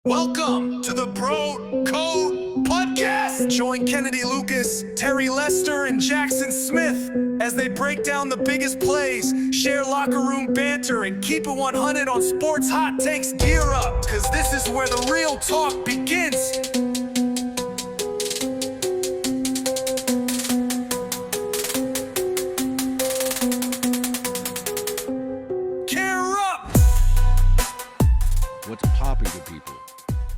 Welcome to the Bro Code Podcast. Join Kennedy Lucas, Terry Lester, and Jackson Smith as they break down the biggest plays, share locker room banter, and keep it 100 on sports hot takes. Gear up, because this is where the real talk begins. Gear up! What's poppin', good people?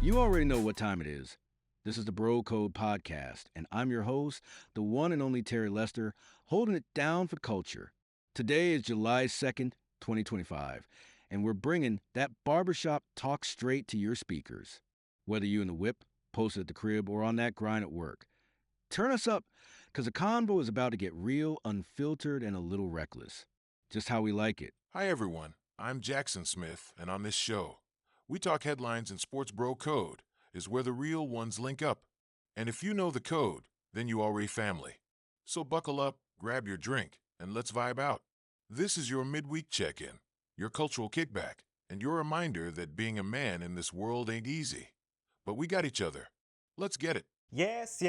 You already know what time it is. This is the Bro Code Podcast, and I'm your host, the one and only Terry Lester, holding it down for culture. Today is July 2nd, 2025, and we're bringing that barbershop talk straight to your speakers. Whether you in the whip, posted at the crib, or on that grind at work. Turn us up, because the convo is about to get real, unfiltered, and a little reckless. Just how we like it. Hi, everyone. I'm Jackson Smith, and on this show, we talk headlines in Sports Bro Code is where the real ones link up. And if you know the code, then you already family. So buckle up, grab your drink, and let's vibe out. This is your midweek check-in, your cultural kickback, and your reminder that being a man in this world ain't easy. But we got each other. Let's get it. Yes,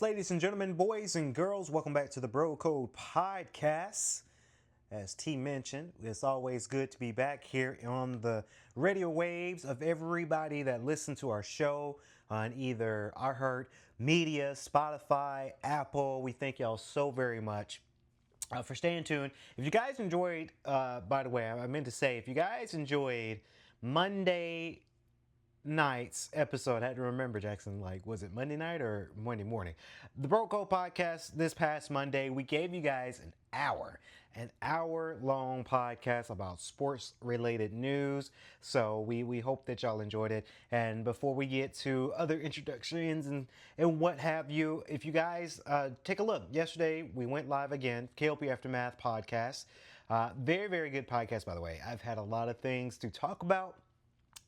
ladies and gentlemen, boys and girls, welcome back to the Bro Code Podcast. As T mentioned, it's always good to be back here on the radio waves of everybody that listen to our show on either iHeart Media, Spotify, Apple. We thank y'all so very much for staying tuned. If you guys enjoyed, by the way, I meant to say, if you guys enjoyed Monday night's episode, I had to remember, Jackson, like, was it Monday night or Monday morning? The Bro Code Podcast this past Monday, we gave you guys an hour long podcast about sports related news. So we hope that y'all enjoyed it. And before we get to other introductions and what have you, if you guys take a look, yesterday we went live again, K.L.P Aftermath podcast. Very, very good podcast, by the way. I've had a lot of things to talk about.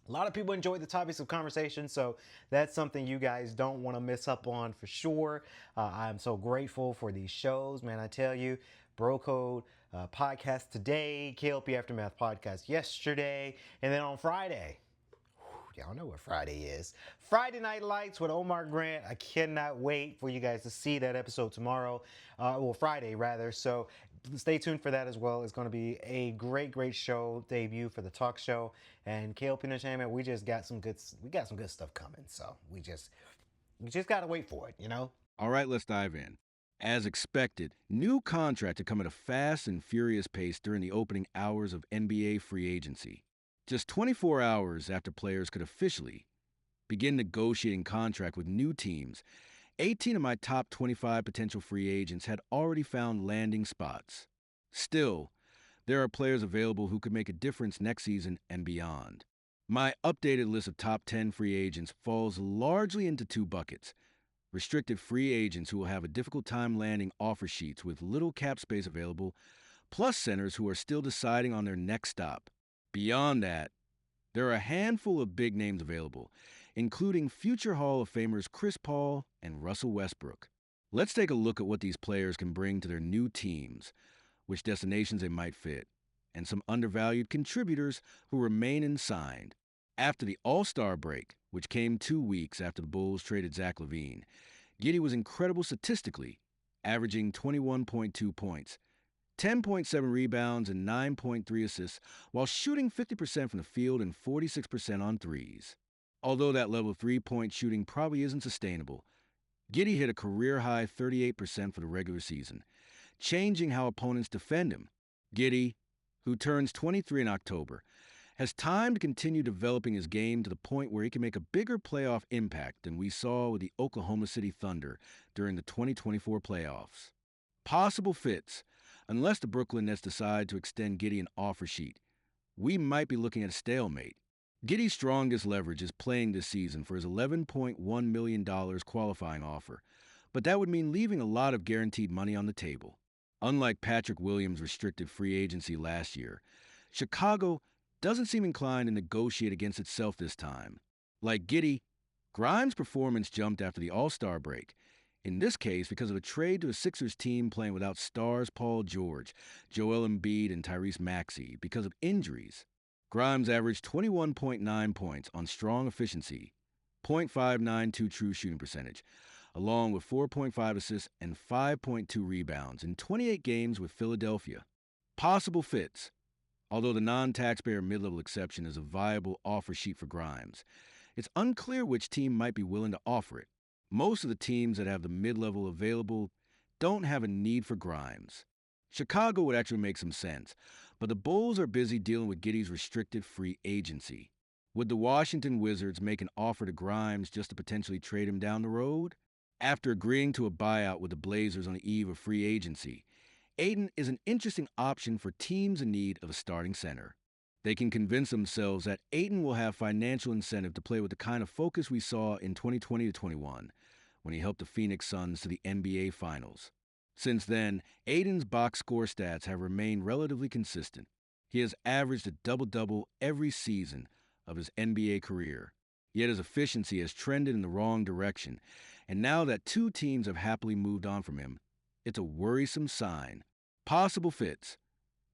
A lot of people enjoy the topics of conversation, so that's something you guys don't want to miss up on for sure. I'm so grateful for these shows, man. I tell you, Bro Code podcast today, K.L.P Aftermath podcast yesterday, and then on Friday, y'all know what Friday is. Friday Night Lights with Omar Grant. I cannot wait for you guys to see that episode tomorrow. Friday rather. So stay tuned for that as well. It's going to be a great show debut for the talk show. And K.L.P Entertainment, we got some good stuff coming. So we just got to wait for it, you know? All right, let's dive in. As expected, new contract to come at a fast and furious pace during the opening hours of NBA free agency. Just 24 hours after players could officially begin negotiating contract with new teams, 18 of my top 25 potential free agents had already found landing spots. Still, there are players available who could make a difference next season and beyond. My updated list of top 10 free agents falls largely into two buckets. Restricted free agents who will have a difficult time landing offer sheets with little cap space available, plus centers who are still deciding on their next stop. Beyond that, there are a handful of big names available, including future Hall of Famers Chris Paul and Russell Westbrook. Let's take a look at what these players can bring to their new teams, which destinations they might fit, and some undervalued contributors who remain unsigned. After the All-Star break, which came 2 weeks after the Bulls traded Zach LaVine, Giddey was incredible statistically, averaging 21.2 points, 10.7 rebounds, and 9.3 assists, while shooting 50% from the field and 46% on threes. Although that level of three-point shooting probably isn't sustainable, Giddey hit a career-high 38% for the regular season, changing how opponents defend him. Giddey, who turns 23 in October, has time to continue developing his game to the point where he can make a bigger playoff impact than we saw with the Oklahoma City Thunder during the 2024 playoffs. Possible fits. Unless the Brooklyn Nets decide to extend Giddey an offer sheet, we might be looking at a stalemate. Giddey's strongest leverage is playing this season for his $11.1 million qualifying offer, but that would mean leaving a lot of guaranteed money on the table. Unlike Patrick Williams' restricted free agency last year, Chicago doesn't seem inclined to negotiate against itself this time. Like Giddey, Grimes' performance jumped after the All-Star break, in this case because of a trade to a Sixers team playing without stars Paul George, Joel Embiid, and Tyrese Maxey because of injuries. Grimes averaged 21.9 points on strong efficiency, .592 true shooting percentage, along with 4.5 assists and 5.2 rebounds in 28 games with Philadelphia. Possible fits. Although the non-taxpayer mid-level exception is a viable offer sheet for Grimes, it's unclear which team might be willing to offer it. Most of the teams that have the mid-level available don't have a need for Grimes. Chicago would actually make some sense, but the Bulls are busy dealing with Giddey's restricted free agency. Would the Washington Wizards make an offer to Grimes just to potentially trade him down the road? After agreeing to a buyout with the Blazers on the eve of free agency, Ayton is an interesting option for teams in need of a starting center. They can convince themselves that Ayton will have financial incentive to play with the kind of focus we saw in 2020-21 when he helped the Phoenix Suns to the NBA Finals. Since then, Ayton's box score stats have remained relatively consistent. He has averaged a double-double every season of his NBA career, yet his efficiency has trended in the wrong direction, and now that two teams have happily moved on from him, it's a worrisome sign. Possible fits.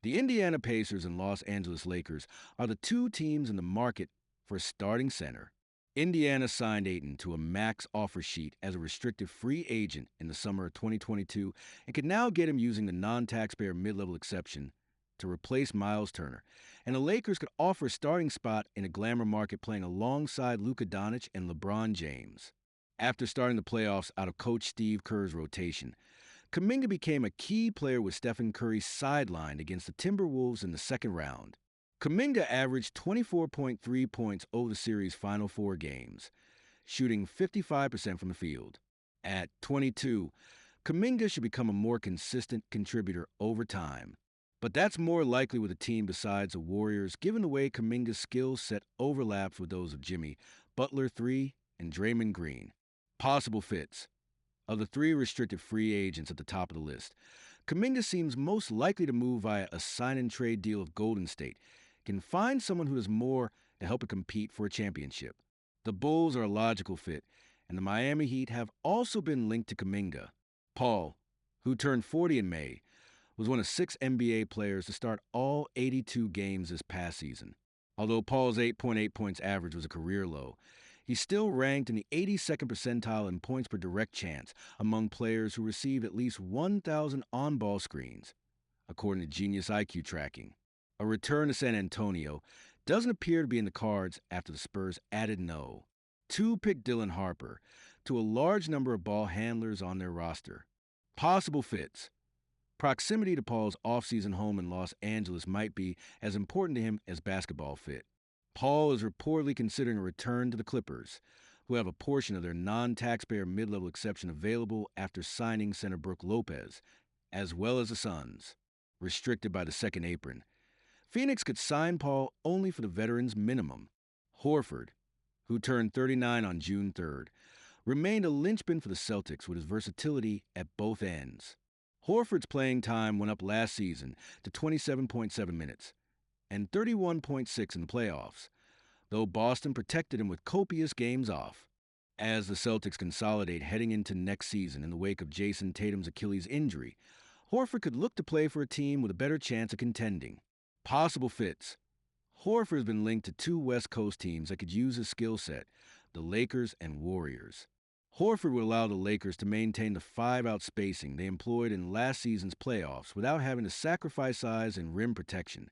The Indiana Pacers and Los Angeles Lakers are the two teams in the market for a starting center. Indiana signed Ayton to a max offer sheet as a restricted free agent in the summer of 2022 and could now get him using the non-taxpayer mid-level exception to replace Miles Turner. And the Lakers could offer a starting spot in a glamour market playing alongside Luka Doncic and LeBron James. After starting the playoffs out of Coach Steve Kerr's rotation, Kuminga became a key player with Stephen Curry sidelined against the Timberwolves in the second round. Kuminga averaged 24.3 points over the series' final 4 games, shooting 55% from the field. At 22, Kuminga should become a more consistent contributor over time. But that's more likely with a team besides the Warriors, given the way Kuminga's skill set overlaps with those of Jimmy, Butler III, and Draymond Green. Possible fits. Of the 3 restricted free agents at the top of the list, Kuminga seems most likely to move via a sign-and-trade deal with Golden State, can find someone who does more to help it compete for a championship. The Bulls are a logical fit, and the Miami Heat have also been linked to Kuminga. Paul, who turned 40 in May, was one of 6 NBA players to start all 82 games this past season. Although Paul's 8.8 points average was a career low, he still ranked in the 82nd percentile in points per direct chance among players who received at least 1,000 on-ball screens, according to Genius IQ tracking. A return to San Antonio doesn't appear to be in the cards after the Spurs added No. 2 pick Dylan Harper to a large number of ball handlers on their roster. Possible fits. Proximity to Paul's offseason home in Los Angeles might be as important to him as basketball fit. Paul is reportedly considering a return to the Clippers, who have a portion of their non-taxpayer mid-level exception available after signing center Brook Lopez, as well as the Suns, restricted by the second apron. Phoenix could sign Paul only for the veteran's minimum. Horford, who turned 39 on June 3rd, remained a linchpin for the Celtics with his versatility at both ends. Horford's playing time went up last season to 27.7 minutes and 31.6 in the playoffs, though Boston protected him with copious games off. As the Celtics consolidate heading into next season in the wake of Jason Tatum's Achilles injury, Horford could look to play for a team with a better chance of contending. Possible fits. Horford has been linked to 2 West Coast teams that could use his skill set, the Lakers and Warriors. Horford would allow the Lakers to maintain the 5-out spacing they employed in last season's playoffs without having to sacrifice size and rim protection,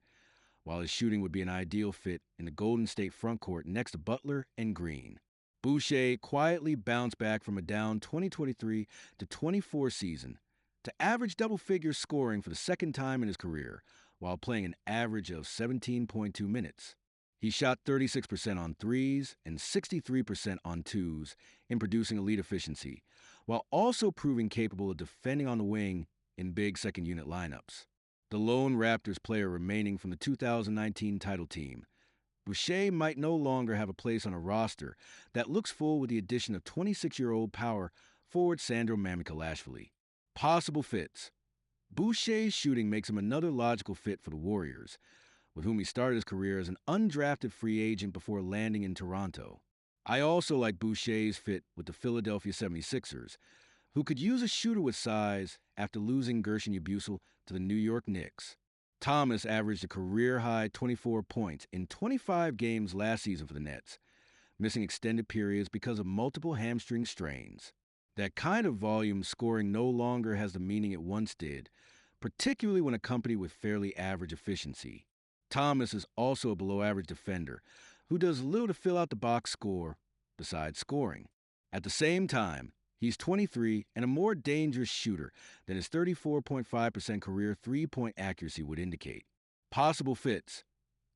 while his shooting would be an ideal fit in the Golden State frontcourt next to Butler and Green. Boucher quietly bounced back from a down 2023-24 season to average double-figure scoring for the second time in his career, while playing an average of 17.2 minutes. He shot 36% on threes and 63% on twos in producing elite efficiency, while also proving capable of defending on the wing in big second-unit lineups. The lone Raptors player remaining from the 2019 title team, Boucher might no longer have a place on a roster that looks full with the addition of 26-year-old power forward Sandro Mamukelashvili. Possible fits. Boucher's shooting makes him another logical fit for the Warriors, with whom he started his career as an undrafted free agent before landing in Toronto. I also like Boucher's fit with the Philadelphia 76ers, who could use a shooter with size after losing Gershon Yabusel to the New York Knicks. Thomas averaged a career-high 24 points in 25 games last season for the Nets, missing extended periods because of multiple hamstring strains. That kind of volume scoring no longer has the meaning it once did, particularly when accompanied with fairly average efficiency. Thomas is also a below-average defender who does little to fill out the box score besides scoring. At the same time, he's 23 and a more dangerous shooter than his 34.5% career three-point accuracy would indicate. Possible fits.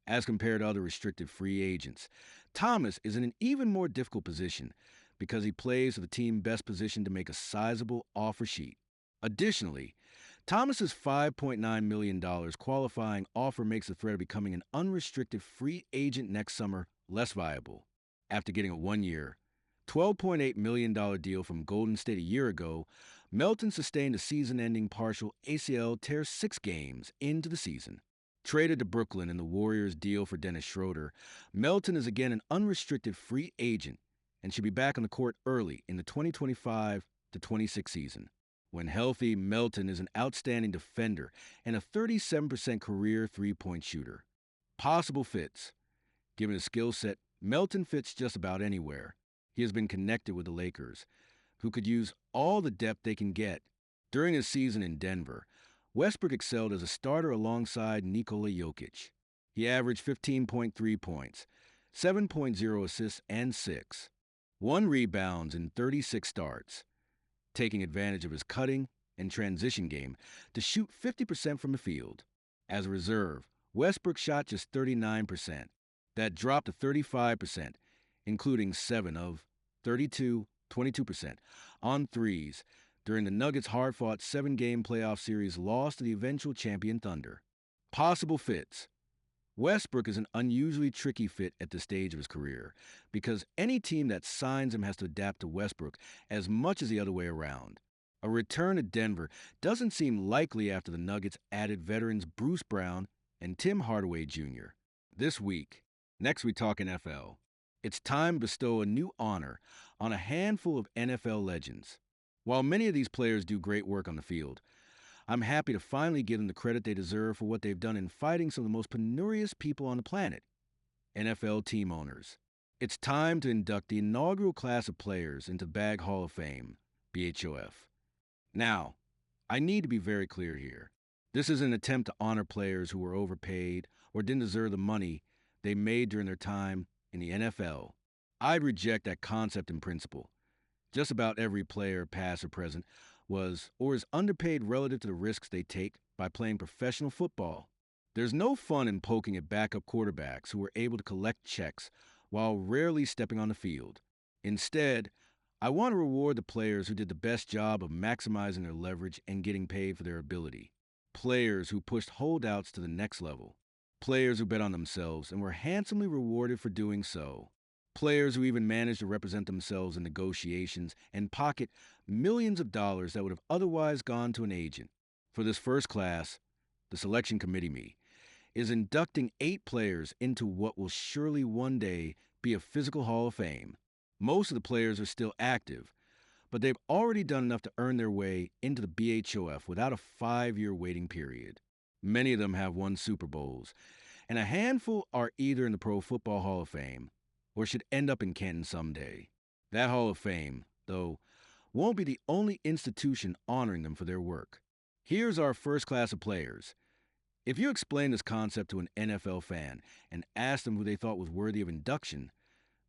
As compared to other restricted free agents, Thomas is in an even more difficult position because he plays for the team best positioned to make a sizable offer sheet. Additionally, Thomas's $5.9 million qualifying offer makes the threat of becoming an unrestricted free agent next summer less viable. After getting a one-year, $12.8 million deal from Golden State a year ago, Melton sustained a season-ending partial ACL tear 6 games into the season. Traded to Brooklyn in the Warriors' deal for Dennis Schroeder, Melton is again an unrestricted free agent and should be back on the court early in the 2025-26 season. When healthy, Melton is an outstanding defender and a 37% career three-point shooter. Possible fits. Given his skill set, Melton fits just about anywhere. He has been connected with the Lakers, who could use all the depth they can get. During his season in Denver, Westbrook excelled as a starter alongside Nikola Jokic. He averaged 15.3 points, 7.0 assists, and 1 rebounds in 36 starts, taking advantage of his cutting and transition game to shoot 50% from the field. As a reserve, Westbrook shot just 39%. That dropped to 35%, including 7 of 32, 22% on threes during the Nuggets' hard-fought 7-game playoff series loss to the eventual champion Thunder. Possible fits. Westbrook is an unusually tricky fit at this stage of his career because any team that signs him has to adapt to Westbrook as much as the other way around. A return to Denver doesn't seem likely after the Nuggets added veterans Bruce Brown and Tim Hardaway Jr. This week, next we talk NFL. It's time to bestow a new honor on a handful of NFL legends. While many of these players do great work on the field, I'm happy to finally give them the credit they deserve for what they've done in fighting some of the most penurious people on the planet, NFL team owners. It's time to induct the inaugural class of players into the Bag Hall of Fame, BHOF. Now, I need to be very clear here. This is an attempt to honor players who were overpaid or didn't deserve the money they made during their time in the NFL. I'd reject that concept in principle. Just about every player, past or present, was or is underpaid relative to the risks they take by playing professional football. There's no fun in poking at backup quarterbacks who are able to collect checks while rarely stepping on the field. Instead, I want to reward the players who did the best job of maximizing their leverage and getting paid for their ability. Players who pushed holdouts to the next level. Players who bet on themselves and were handsomely rewarded for doing so. Players who even managed to represent themselves in negotiations and pocket millions of dollars that would have otherwise gone to an agent. For this first class, the selection committee is inducting 8 players into what will surely one day be a physical Hall of Fame. Most of the players are still active, but they've already done enough to earn their way into the BHOF without a 5-year waiting period. Many of them have won Super Bowls, and a handful are either in the Pro Football Hall of Fame or should end up in Canton someday. That Hall of Fame, though, won't be the only institution honoring them for their work. Here's our first class of players. If you explain this concept to an NFL fan and ask them who they thought was worthy of induction,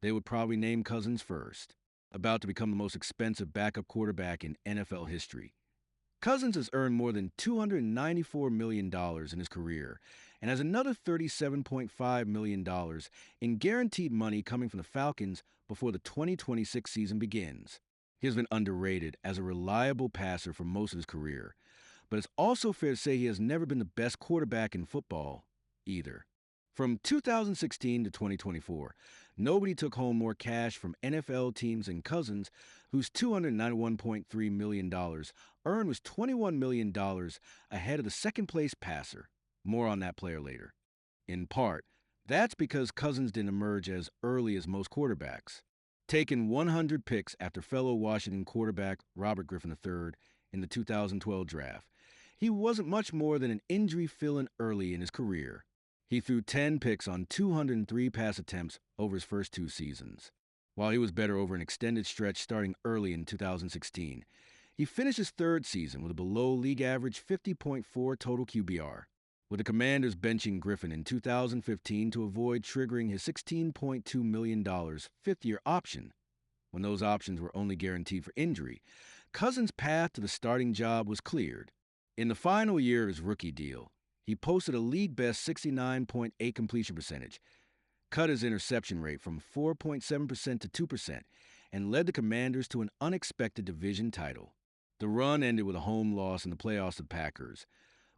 they would probably name Cousins first, about to become the most expensive backup quarterback in NFL history. Cousins has earned more than $294 million in his career and has another $37.5 million in guaranteed money coming from the Falcons before the 2026 season begins. He has been underrated as a reliable passer for most of his career, but it's also fair to say he has never been the best quarterback in football either. From 2016 to 2024, nobody took home more cash from NFL teams than Cousins, whose $291.3 million earned was $21 million ahead of the second-place passer. More on that player later. In part, that's because Cousins didn't emerge as early as most quarterbacks. Taken 100 picks after fellow Washington quarterback Robert Griffin III in the 2012 draft, he wasn't much more than an injury fill-in early in his career. He threw 10 picks on 203 pass attempts over his first 2 seasons. While he was better over an extended stretch starting early in 2016, he finished his third season with a below-league average 50.4 total QBR, with the Commanders benching Griffin in 2015 to avoid triggering his $16.2 million fifth-year option. When those options were only guaranteed for injury, Cousins' path to the starting job was cleared. In the final year of his rookie deal, he posted a league-best 69.8 completion percentage, cut his interception rate from 4.7% to 2%, and led the Commanders to an unexpected division title. The run ended with a home loss in the playoffs to the Packers,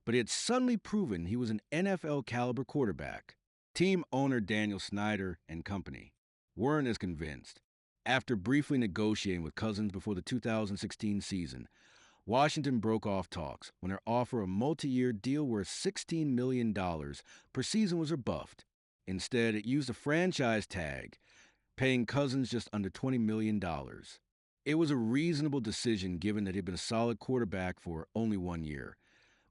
but he had suddenly proven he was an NFL-caliber quarterback. Team owner Daniel Snyder and company weren't as convinced. After briefly negotiating with Cousins before the 2016 season, Washington broke off talks when their offer of a multi-year deal worth $16 million per season was rebuffed. Instead, it used a franchise tag, paying Cousins just under $20 million. It was a reasonable decision given that he'd been a solid quarterback for only 1 year,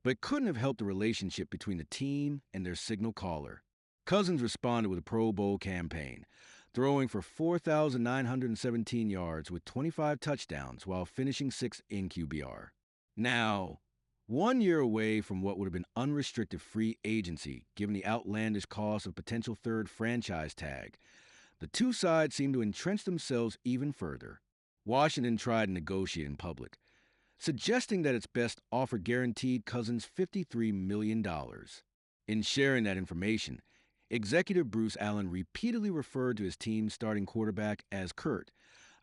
but it couldn't have helped the relationship between the team and their signal caller. Cousins responded with a Pro Bowl campaign, throwing for 4,917 yards with 25 touchdowns while finishing sixth in QBR. Now, 1 year away from what would have been unrestricted free agency given the outlandish cost of potential third franchise tag, the two sides seemed to entrench themselves even further. Washington tried to negotiate in public, suggesting that its best offer guaranteed Cousins $53 million. In sharing that information, executive Bruce Allen repeatedly referred to his team's starting quarterback as Kurt,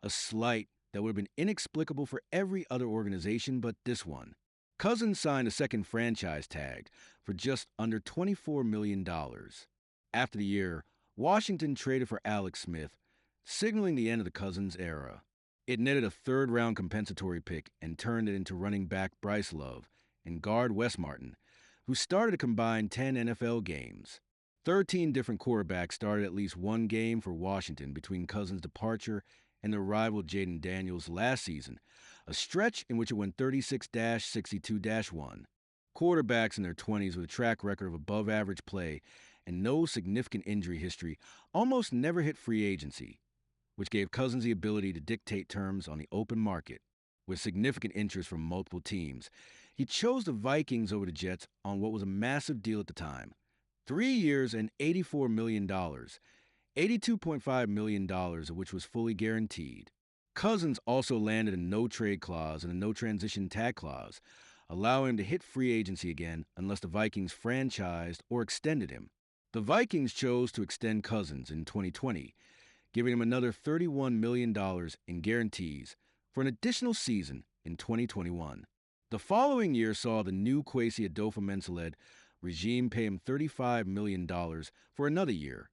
a slight that would have been inexplicable for every other organization but this one. Cousins signed a second franchise tag for just under $24 million. After the year, Washington traded for Alex Smith, signaling the end of the Cousins era. It netted a third-round compensatory pick and turned it into running back Bryce Love and guard Wes Martin, who started a combined 10 NFL games. 13 different quarterbacks started at least one game for Washington between Cousins' departure and their rival Jaden Daniels last season, a stretch in which it went 36-62-1. Quarterbacks in their 20s with a track record of above-average play and no significant injury history almost never hit free agency, which gave Cousins the ability to dictate terms on the open market. With significant interest from multiple teams, he chose the Vikings over the Jets on what was a massive deal at the time. 3 years and $84 million, $82.5 million of which was fully guaranteed. Cousins also landed a no-trade clause and a no-transition tag clause, allowing him to hit free agency again unless the Vikings franchised or extended him. The Vikings chose to extend Cousins in 2020, giving him another $31 million in guarantees for an additional season in 2021. The following year saw the new Kwesi Adolfo-Mensa-led regime pay him $35 million for another year,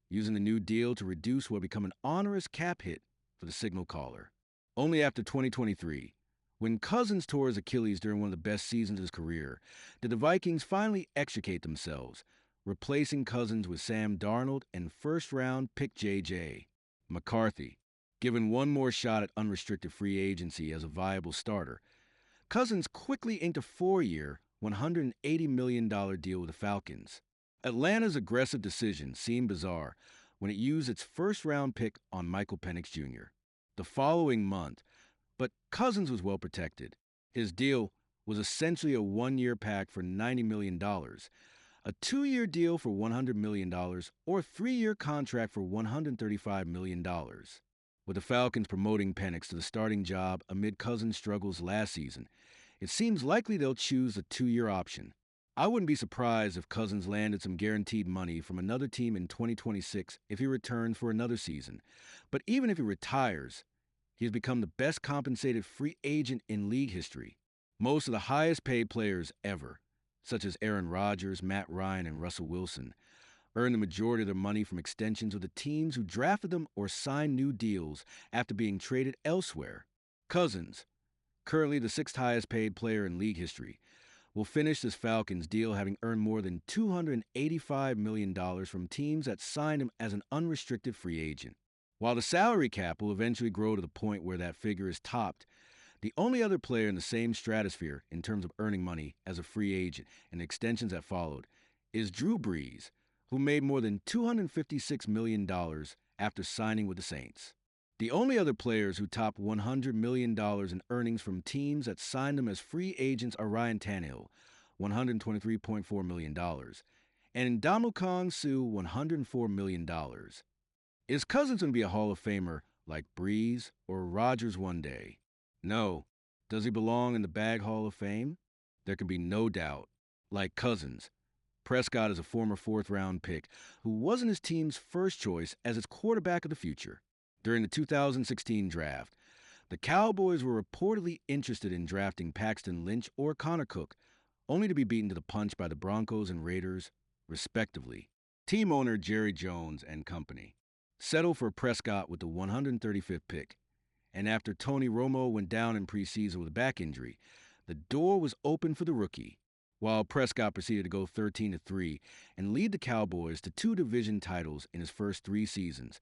using the new deal to reduce what would become an onerous cap hit for the signal caller. Only after 2023, when Cousins tore his Achilles during one of the best seasons of his career, did the Vikings finally extricate themselves, replacing Cousins with Sam Darnold and first-round pick J.J. McCarthy. Given one more shot at unrestricted free agency as a viable starter, Cousins quickly inked a 4-year, $180 million deal with the Falcons. Atlanta's aggressive decision seemed bizarre when it used its first-round pick on Michael Penix Jr. the following month, but Cousins was well protected. His deal was essentially a 1-year pack for $90 million, a 2-year deal for $100 million, or a 3-year contract for $135 million. With the Falcons promoting Penix to the starting job amid Cousins' struggles last season, it seems likely they'll choose a 2-year option. I wouldn't be surprised if Cousins landed some guaranteed money from another team in 2026 if he returns for another season. But even if he retires, he has become the best compensated free agent in league history. Most of the highest paid players ever, such as Aaron Rodgers, Matt Ryan, and Russell Wilson, earn the majority of their money from extensions with the teams who drafted them or signed new deals after being traded elsewhere. Cousins, currently the 6th highest paid player in league history, will finish this Falcons deal having earned more than $285 million from teams that signed him as an unrestricted free agent. While the salary cap will eventually grow to the point where that figure is topped, The only other player in the same stratosphere in terms of earning money as a free agent and the extensions that followed is Drew Brees, who made more than $256 million after signing with the Saints. The only other players who top $100 million in earnings from teams that signed them as free agents are Ryan Tannehill, $123.4 million, and Ndamukong Suh, $104 million. Is Cousins going to be a Hall of Famer like Brees or Rodgers one day? No. Does he belong in the Bag Hall of Fame? There can be no doubt. Like Cousins, Prescott is a former fourth-round pick who wasn't his team's first choice as its quarterback of the future. During the 2016 draft, the Cowboys were reportedly interested in drafting Paxton Lynch or Connor Cook, only to be beaten to the punch by the Broncos and Raiders, respectively. Team owner Jerry Jones and company settled for Prescott with the 135th pick, and after Tony Romo went down in preseason with a back injury, the door was open for the rookie, while Prescott proceeded to go 13-3 and lead the Cowboys to 2 division titles in his first 3 seasons.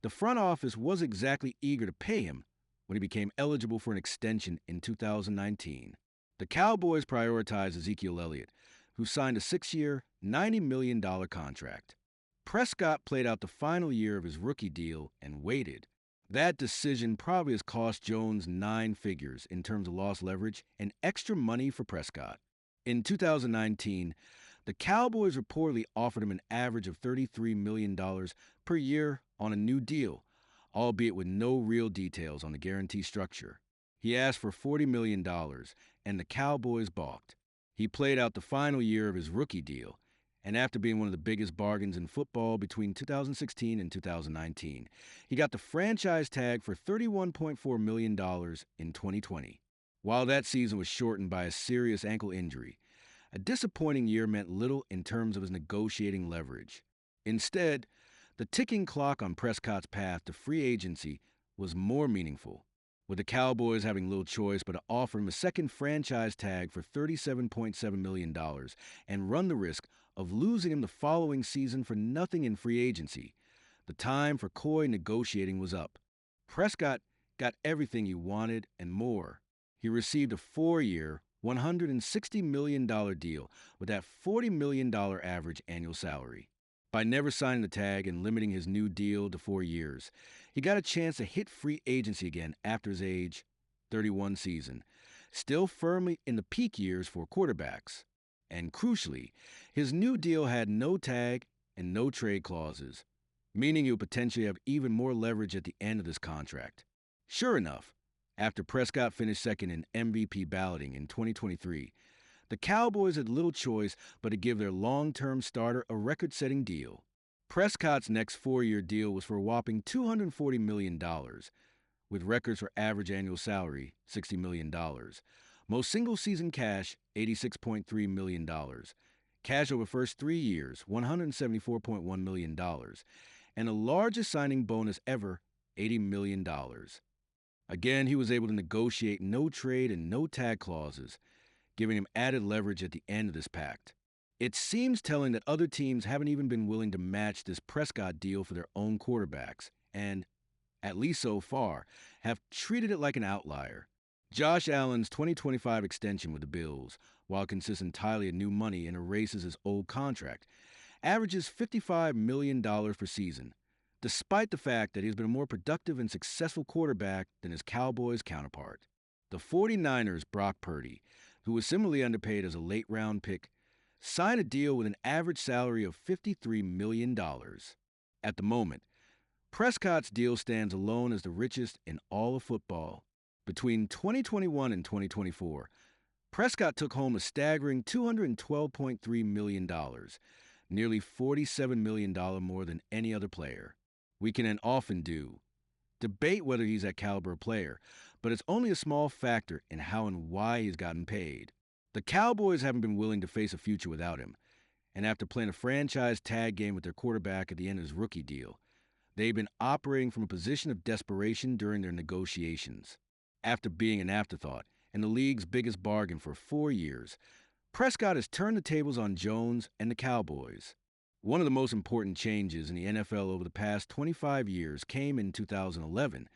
The front office wasn't exactly eager to pay him when he became eligible for an extension in 2019. The Cowboys prioritized Ezekiel Elliott, who signed a 6-year, $90 million contract. Prescott played out the final year of his rookie deal and waited. That decision probably has cost Jones 9 figures in terms of lost leverage and extra money for Prescott. In 2019, the Cowboys reportedly offered him an average of $33 million per year on a new deal, albeit with no real details on the guarantee structure. He asked for $40 million, and the Cowboys balked. He played out the final year of his rookie deal, and after being one of the biggest bargains in football between 2016 and 2019, he got the franchise tag for $31.4 million in 2020. While that season was shortened by a serious ankle injury, a disappointing year meant little in terms of his negotiating leverage. Instead, the ticking clock on Prescott's path to free agency was more meaningful, with the Cowboys having little choice but to offer him a second franchise tag for $37.7 million and run the risk of losing him the following season for nothing in free agency. The time for coy negotiating was up. Prescott got everything he wanted and more. He received a 4-year, $160 million deal with that $40 million average annual salary. By never signing the tag and limiting his new deal to 4 years, he got a chance to hit free agency again after his age 31 season, still firmly in the peak years for quarterbacks. And crucially, his new deal had no tag and no trade clauses, meaning he would potentially have even more leverage at the end of this contract. Sure enough, after Prescott finished second in MVP balloting in 2023, the Cowboys had little choice but to give their long-term starter a record-setting deal. Prescott's next 4-year deal was for a whopping $240 million, with records for average annual salary, $60 million, most single-season cash, $86.3 million, cash over first 3 years, $174.1 million, and the largest signing bonus ever, $80 million. Again, he was able to negotiate no trade and no tag clauses, giving him added leverage at the end of this pact. It seems telling that other teams haven't even been willing to match this Prescott deal for their own quarterbacks, and, at least so far, have treated it like an outlier. Josh Allen's 2025 extension with the Bills, while it consists entirely of new money and erases his old contract, averages $55 million per season, despite the fact that he's been a more productive and successful quarterback than his Cowboys counterpart. The 49ers' Brock Purdy, who was similarly underpaid as a late-round pick, signed a deal with an average salary of $53 million. At the moment, Prescott's deal stands alone as the richest in all of football. Between 2021 and 2024, Prescott took home a staggering $212.3 million, nearly $47 million more than any other player. We can and often do debate whether he's that caliber player, but it's only a small factor in how and why he's gotten paid. The Cowboys haven't been willing to face a future without him, and after playing a franchise tag game with their quarterback at the end of his rookie deal, they've been operating from a position of desperation during their negotiations. After being an afterthought and the league's biggest bargain for 4 years, Prescott has turned the tables on Jones and the Cowboys. One of the most important changes in the NFL over the past 25 years came in 2011,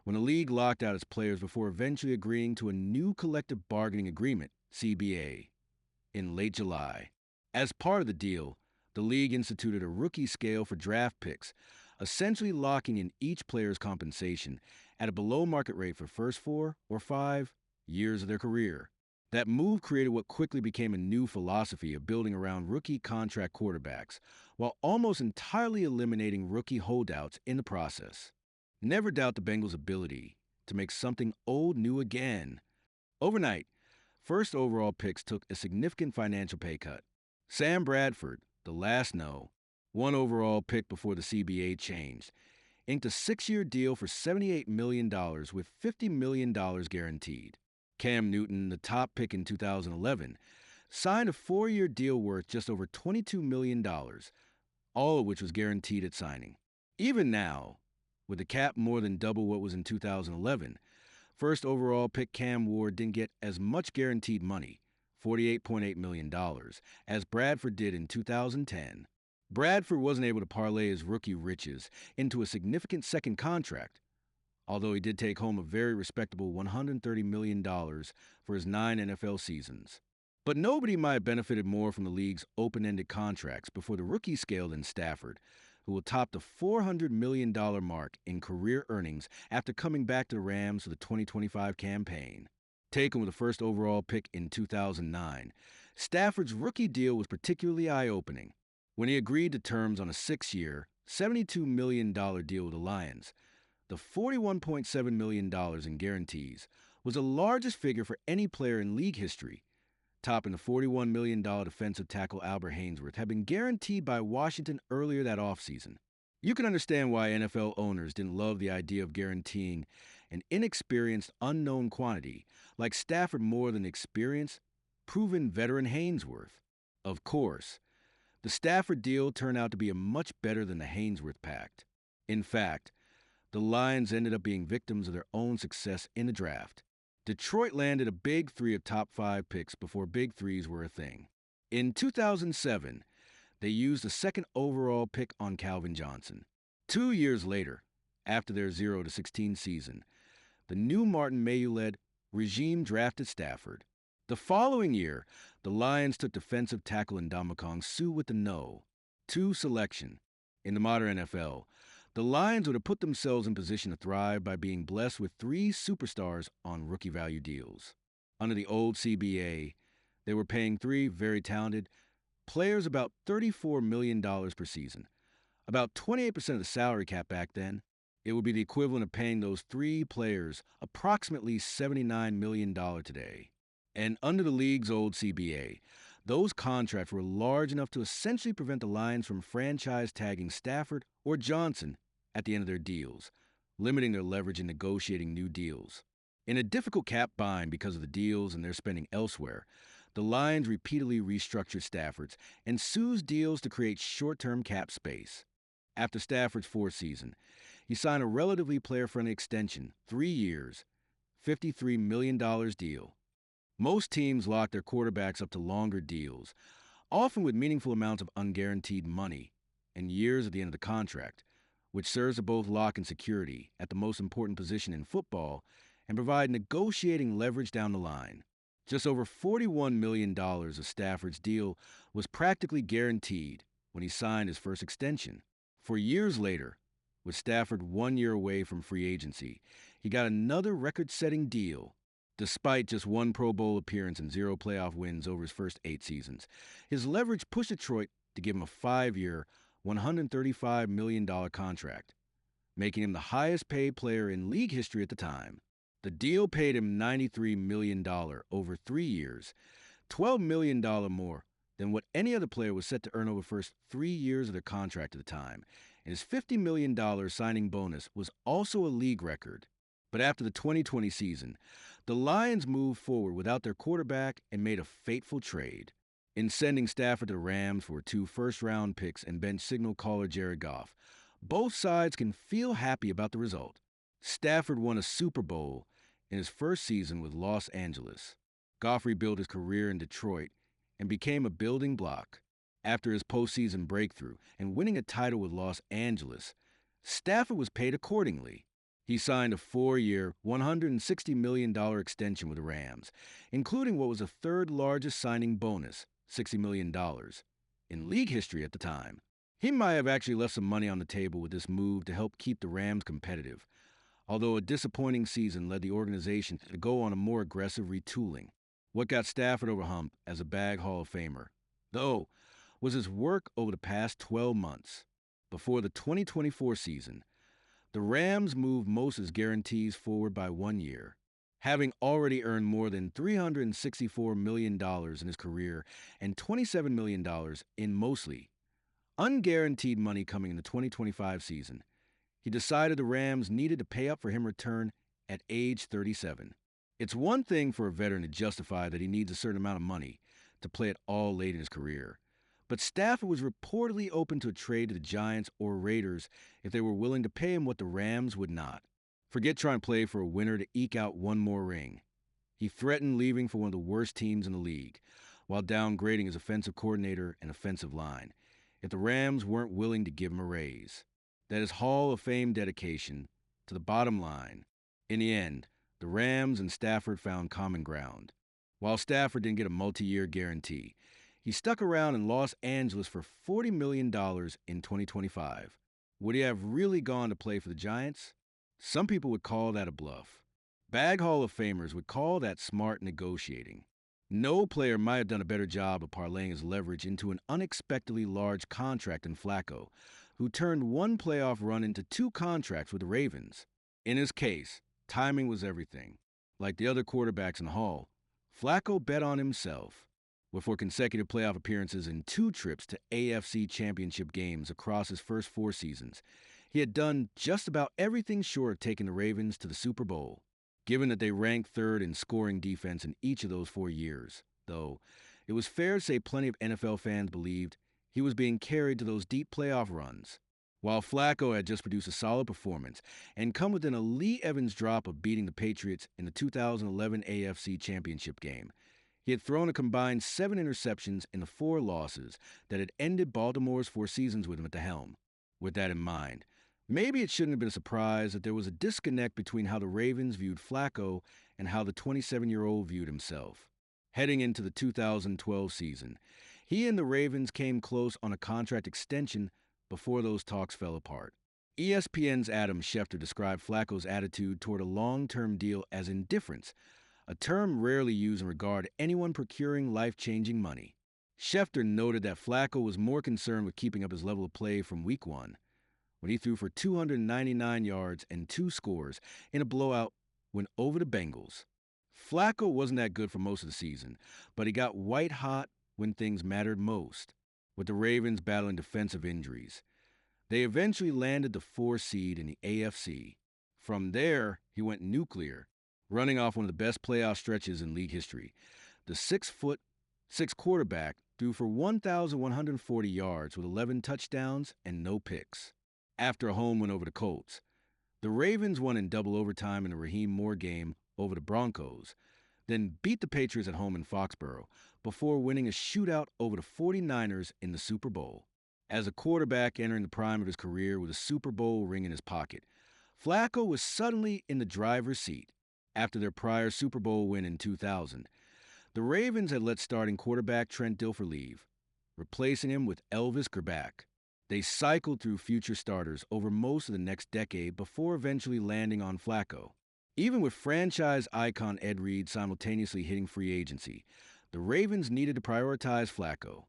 when the league locked out its players before eventually agreeing to a new collective bargaining agreement, CBA, in late July. As part of the deal, the league instituted a rookie scale for draft picks, essentially locking in each player's compensation at a below-market rate for first 4 or 5 years of their career. That move created what quickly became a new philosophy of building around rookie contract quarterbacks, while almost entirely eliminating rookie holdouts in the process. Never doubt the Bengals' ability to make something old new again. Overnight, first overall picks took a significant financial pay cut. Sam Bradford, the last no, one overall pick before the CBA changed, inked a 6-year deal for $78 million with $50 million guaranteed. Cam Newton, the top pick in 2011, signed a 4-year deal worth just over $22 million, all of which was guaranteed at signing. Even now, with the cap more than double what was in 2011, first overall pick Cam Ward didn't get as much guaranteed money, $48.8 million, as Bradford did in 2010. Bradford wasn't able to parlay his rookie riches into a significant second contract, although he did take home a very respectable $130 million for his 9 NFL seasons. But nobody might have benefited more from the league's open-ended contracts before the rookie scale than Stafford, who will top the $400 million mark in career earnings after coming back to the Rams for the 2025 campaign. Taken with the first overall pick in 2009, Stafford's rookie deal was particularly eye-opening. When he agreed to terms on a 6-year, $72 million deal with the Lions, the $41.7 million in guarantees was the largest figure for any player in league history, topping the $41 million defensive tackle Albert Haynesworth had been guaranteed by Washington earlier that offseason. You can understand why NFL owners didn't love the idea of guaranteeing an inexperienced, unknown quantity like Stafford more than experienced, proven veteran Haynesworth. Of course, the Stafford deal turned out to be much better than the Haynesworth pact. In fact, the Lions ended up being victims of their own success in the draft. Detroit landed a big 3 of top 5 picks before big 3s were a thing. In 2007, they used a second overall pick on Calvin Johnson. 2 years later, after their 0-16 season, the new Martin Mayhew-led regime drafted Stafford. The following year, the Lions took defensive tackle Ndamukong Suh with the no. 2 selection. In the modern NFL, the Lions would have put themselves in position to thrive by being blessed with 3 superstars on rookie value deals. Under the old CBA, they were paying 3 very talented players about $34 million per season. About 28% of the salary cap back then. It would be the equivalent of paying those 3 players approximately $79 million today. And under the league's old CBA, those contracts were large enough to essentially prevent the Lions from franchise tagging Stafford or Johnson at the end of their deals, limiting their leverage in negotiating new deals. In a difficult cap bind because of the deals and their spending elsewhere, the Lions repeatedly restructured Stafford's and Suh's deals to create short-term cap space. After Stafford's 4th season, he signed a relatively player-friendly extension, 3 years, $53 million deal. Most teams lock their quarterbacks up to longer deals, often with meaningful amounts of unguaranteed money and years at the end of the contract, which serves to both lock in security at the most important position in football and provide negotiating leverage down the line. Just over $41 million of Stafford's deal was practically guaranteed when he signed his first extension. For years later, with Stafford 1 year away from free agency, he got another record-setting deal. Despite just 1 Pro Bowl appearance and 0 playoff wins over his first 8 seasons, his leverage pushed Detroit to give him a 5-year, $135 million contract, making him the highest-paid player in league history at the time. The deal paid him $93 million over 3 years, $12 million more than what any other player was set to earn over the first 3 years of their contract at the time, and his $50 million signing bonus was also a league record. But after the 2020 season, the Lions moved forward without their quarterback and made a fateful trade. In sending Stafford to the Rams for 2 first-round picks and bench signal caller Jared Goff, both sides can feel happy about the result. Stafford won a Super Bowl in his first season with Los Angeles. Goff rebuilt his career in Detroit and became a building block. After his postseason breakthrough and winning a title with Los Angeles, Stafford was paid accordingly. He signed a 4-year, $160 million extension with the Rams, including what was the third largest signing bonus, $60 million, in league history at the time. He might have actually left some money on the table with this move to help keep the Rams competitive, although a disappointing season led the organization to go on a more aggressive retooling. What got Stafford over hump as a bag Hall of Famer, though, was his work over the past 12 months. Before the 2024 season, the Rams moved most of his guarantees forward by 1 year, having already earned more than $364 million in his career and $27 million in mostly unguaranteed money coming in the 2025 season. He decided the Rams needed to pay up for him return at age 37. It's one thing for a veteran to justify that he needs a certain amount of money to play it all late in his career. But Stafford was reportedly open to a trade to the Giants or Raiders if they were willing to pay him what the Rams would not. Forget trying to play for a winner to eke out one more ring. He threatened leaving for one of the worst teams in the league, while downgrading his offensive coordinator and offensive line, if the Rams weren't willing to give him a raise. That is Hall of Fame dedication to the bottom line. In the end, the Rams and Stafford found common ground. While Stafford didn't get a multi-year guarantee, he stuck around in Los Angeles for $40 million in 2025. Would he have really gone to play for the Giants? Some people would call that a bluff. Bag Hall of Famers would call that smart negotiating. No player might have done a better job of parlaying his leverage into an unexpectedly large contract than Flacco, who turned one playoff run into 2 contracts with the Ravens. In his case, timing was everything. Like the other quarterbacks in the Hall, Flacco bet on himself. With 4 consecutive playoff appearances and 2 trips to AFC championship games across his first 4 seasons, he had done just about everything short of taking the Ravens to the Super Bowl. Given that they ranked 3rd in scoring defense in each of those 4 years, though, it was fair to say plenty of NFL fans believed he was being carried to those deep playoff runs. While Flacco had just produced a solid performance and come within a Lee Evans drop of beating the Patriots in the 2011 AFC Championship game, he had thrown a combined 7 interceptions in the 4 losses that had ended Baltimore's 4 seasons with him at the helm. With that in mind, maybe it shouldn't have been a surprise that there was a disconnect between how the Ravens viewed Flacco and how the 27-year-old viewed himself. Heading into the 2012 season, he and the Ravens came close on a contract extension before those talks fell apart. ESPN's Adam Schefter described Flacco's attitude toward a long-term deal as indifference, a term rarely used in regard to anyone procuring life-changing money. Schefter noted that Flacco was more concerned with keeping up his level of play from week 1, when he threw for 299 yards and 2 scores in a blowout win over the Bengals. Flacco wasn't that good for most of the season, but he got white hot when things mattered most, with the Ravens battling defensive injuries. They eventually landed the 4 seed in the AFC. From there, he went nuclear, running off one of the best playoff stretches in league history. The 6'6" quarterback threw for 1,140 yards with 11 touchdowns and no picks. After a home win over the Colts, the Ravens won in double overtime in a Raheem Moore game over the Broncos, then beat the Patriots at home in Foxborough before winning a shootout over the 49ers in the Super Bowl. As a quarterback entering the prime of his career with a Super Bowl ring in his pocket, Flacco was suddenly in the driver's seat. After their prior Super Bowl win in 2000, the Ravens had let starting quarterback Trent Dilfer leave, replacing him with Elvis Grbac. They cycled through future starters over most of the next decade before eventually landing on Flacco. Even with franchise icon Ed Reed simultaneously hitting free agency, the Ravens needed to prioritize Flacco.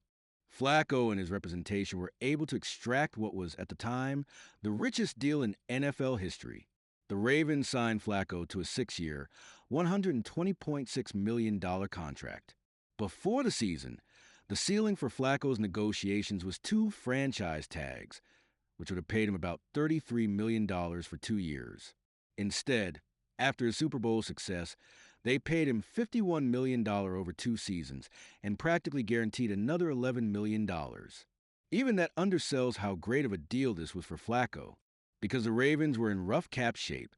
Flacco and his representation were able to extract what was, at the time, the richest deal in NFL history. The Ravens signed Flacco to a 6-year, $120.6 million contract. Before the season, the ceiling for Flacco's negotiations was 2 franchise tags, which would have paid him about $33 million for 2 years. Instead, after his Super Bowl success, they paid him $51 million over 2 seasons and practically guaranteed another $11 million. Even that undersells how great of a deal this was for Flacco. Because the Ravens were in rough cap shape,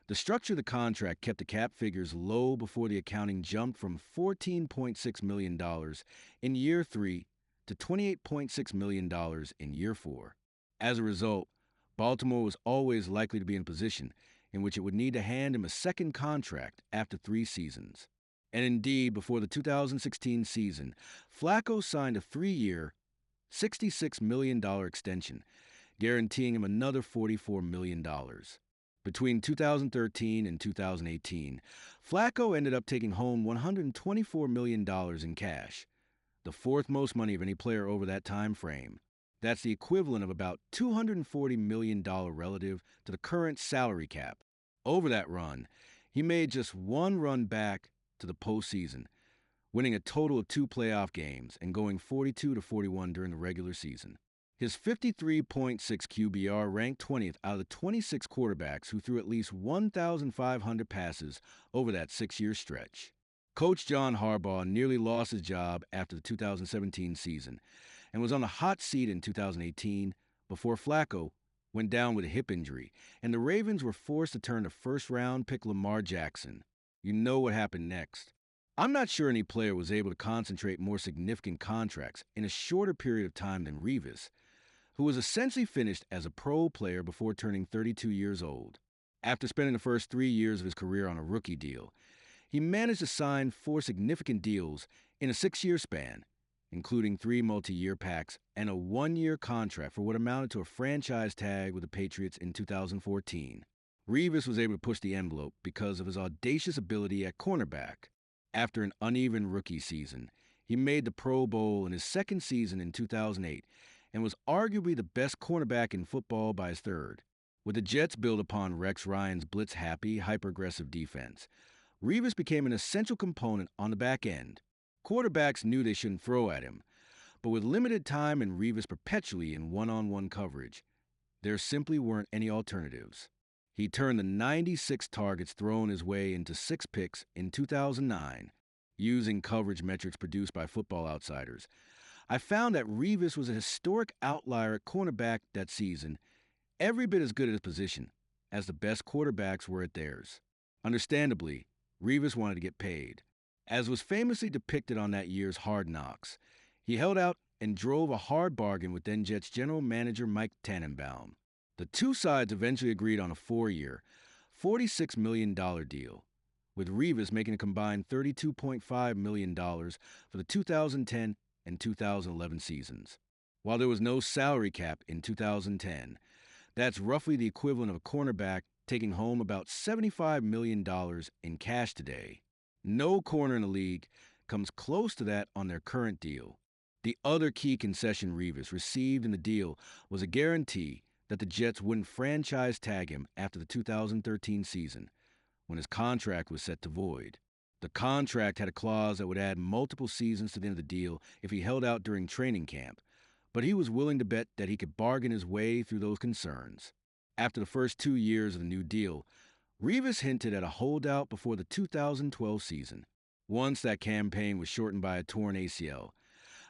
the structure of the contract kept the cap figures low before the accounting jumped from $14.6 million in year 3 to $28.6 million in year 4. As a result, Baltimore was always likely to be in position, in which it would need to hand him a second contract after 3 seasons. And indeed, before the 2016 season, Flacco signed a 3-year, $66 million extension, guaranteeing him another $44 million. Between 2013 and 2018, Flacco ended up taking home $124 million in cash, the fourth most money of any player over that time frame. That's the equivalent of about $240 million relative to the current salary cap. Over that run, he made just one run back to the postseason, winning a total of 2 playoff games and going 42-41 during the regular season. His 53.6 QBR ranked 20th out of the 26 quarterbacks who threw at least 1,500 passes over that 6-year stretch. Coach John Harbaugh nearly lost his job after the 2017 season and was on the hot seat in 2018 before Flacco went down with a hip injury, and the Ravens were forced to turn to first-round pick Lamar Jackson. You know what happened next. I'm not sure any player was able to concentrate more significant contracts in a shorter period of time than Revis, who was essentially finished as a pro player before turning 32 years old. After spending the first 3 years of his career on a rookie deal, he managed to sign 4 significant deals in a 6-year span, including 3 multi-year packs and a 1-year contract for what amounted to a franchise tag with the Patriots in 2014. Revis was able to push the envelope because of his audacious ability at cornerback. After an uneven rookie season, he made the Pro Bowl in his second season in 2008 and was arguably the best cornerback in football by his third. With the Jets built upon Rex Ryan's blitz-happy, hyper-aggressive defense, Revis became an essential component on the back end. Quarterbacks knew they shouldn't throw at him, but with limited time and Revis perpetually in one-on-one coverage, there simply weren't any alternatives. He turned the 96 targets thrown his way into 6 picks in 2009, using coverage metrics produced by Football Outsiders. I found that Revis was a historic outlier at cornerback that season, every bit as good at his position as the best quarterbacks were at theirs. Understandably, Revis wanted to get paid. As was famously depicted on that year's Hard Knocks, he held out and drove a hard bargain with then Jets general manager Mike Tannenbaum. The two sides eventually agreed on a 4-year, $46 million deal, with Revis making a combined $32.5 million for the 2010 and 2011 seasons. While there was no salary cap in 2010, that's roughly the equivalent of a cornerback taking home about $75 million in cash today. No corner in the league comes close to that on their current deal. The other key concession Revis received in the deal was a guarantee that the Jets wouldn't franchise tag him after the 2013 season, when his contract was set to void. The contract had a clause that would add multiple seasons to the end of the deal if he held out during training camp, but he was willing to bet that he could bargain his way through those concerns. After the first 2 years of the new deal, Revis hinted at a holdout before the 2012 season. Once that campaign was shortened by a torn ACL,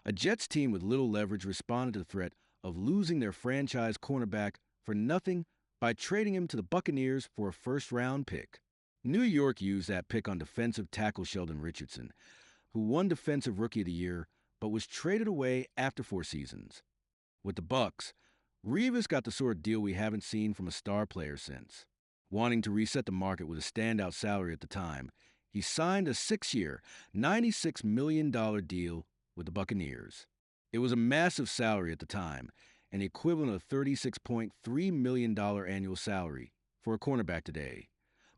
a Jets team with little leverage responded to the threat of losing their franchise cornerback for nothing by trading him to the Buccaneers for a first-round pick. New York used that pick on defensive tackle Sheldon Richardson, who won Defensive Rookie of the Year but was traded away after 4 seasons. With the Bucs, Revis got the sort of deal we haven't seen from a star player since. Wanting to reset the market with a standout salary at the time, he signed a 6-year, $96 million deal with the Buccaneers. It was a massive salary at the time, and the equivalent of $36.3 million annual salary for a cornerback today.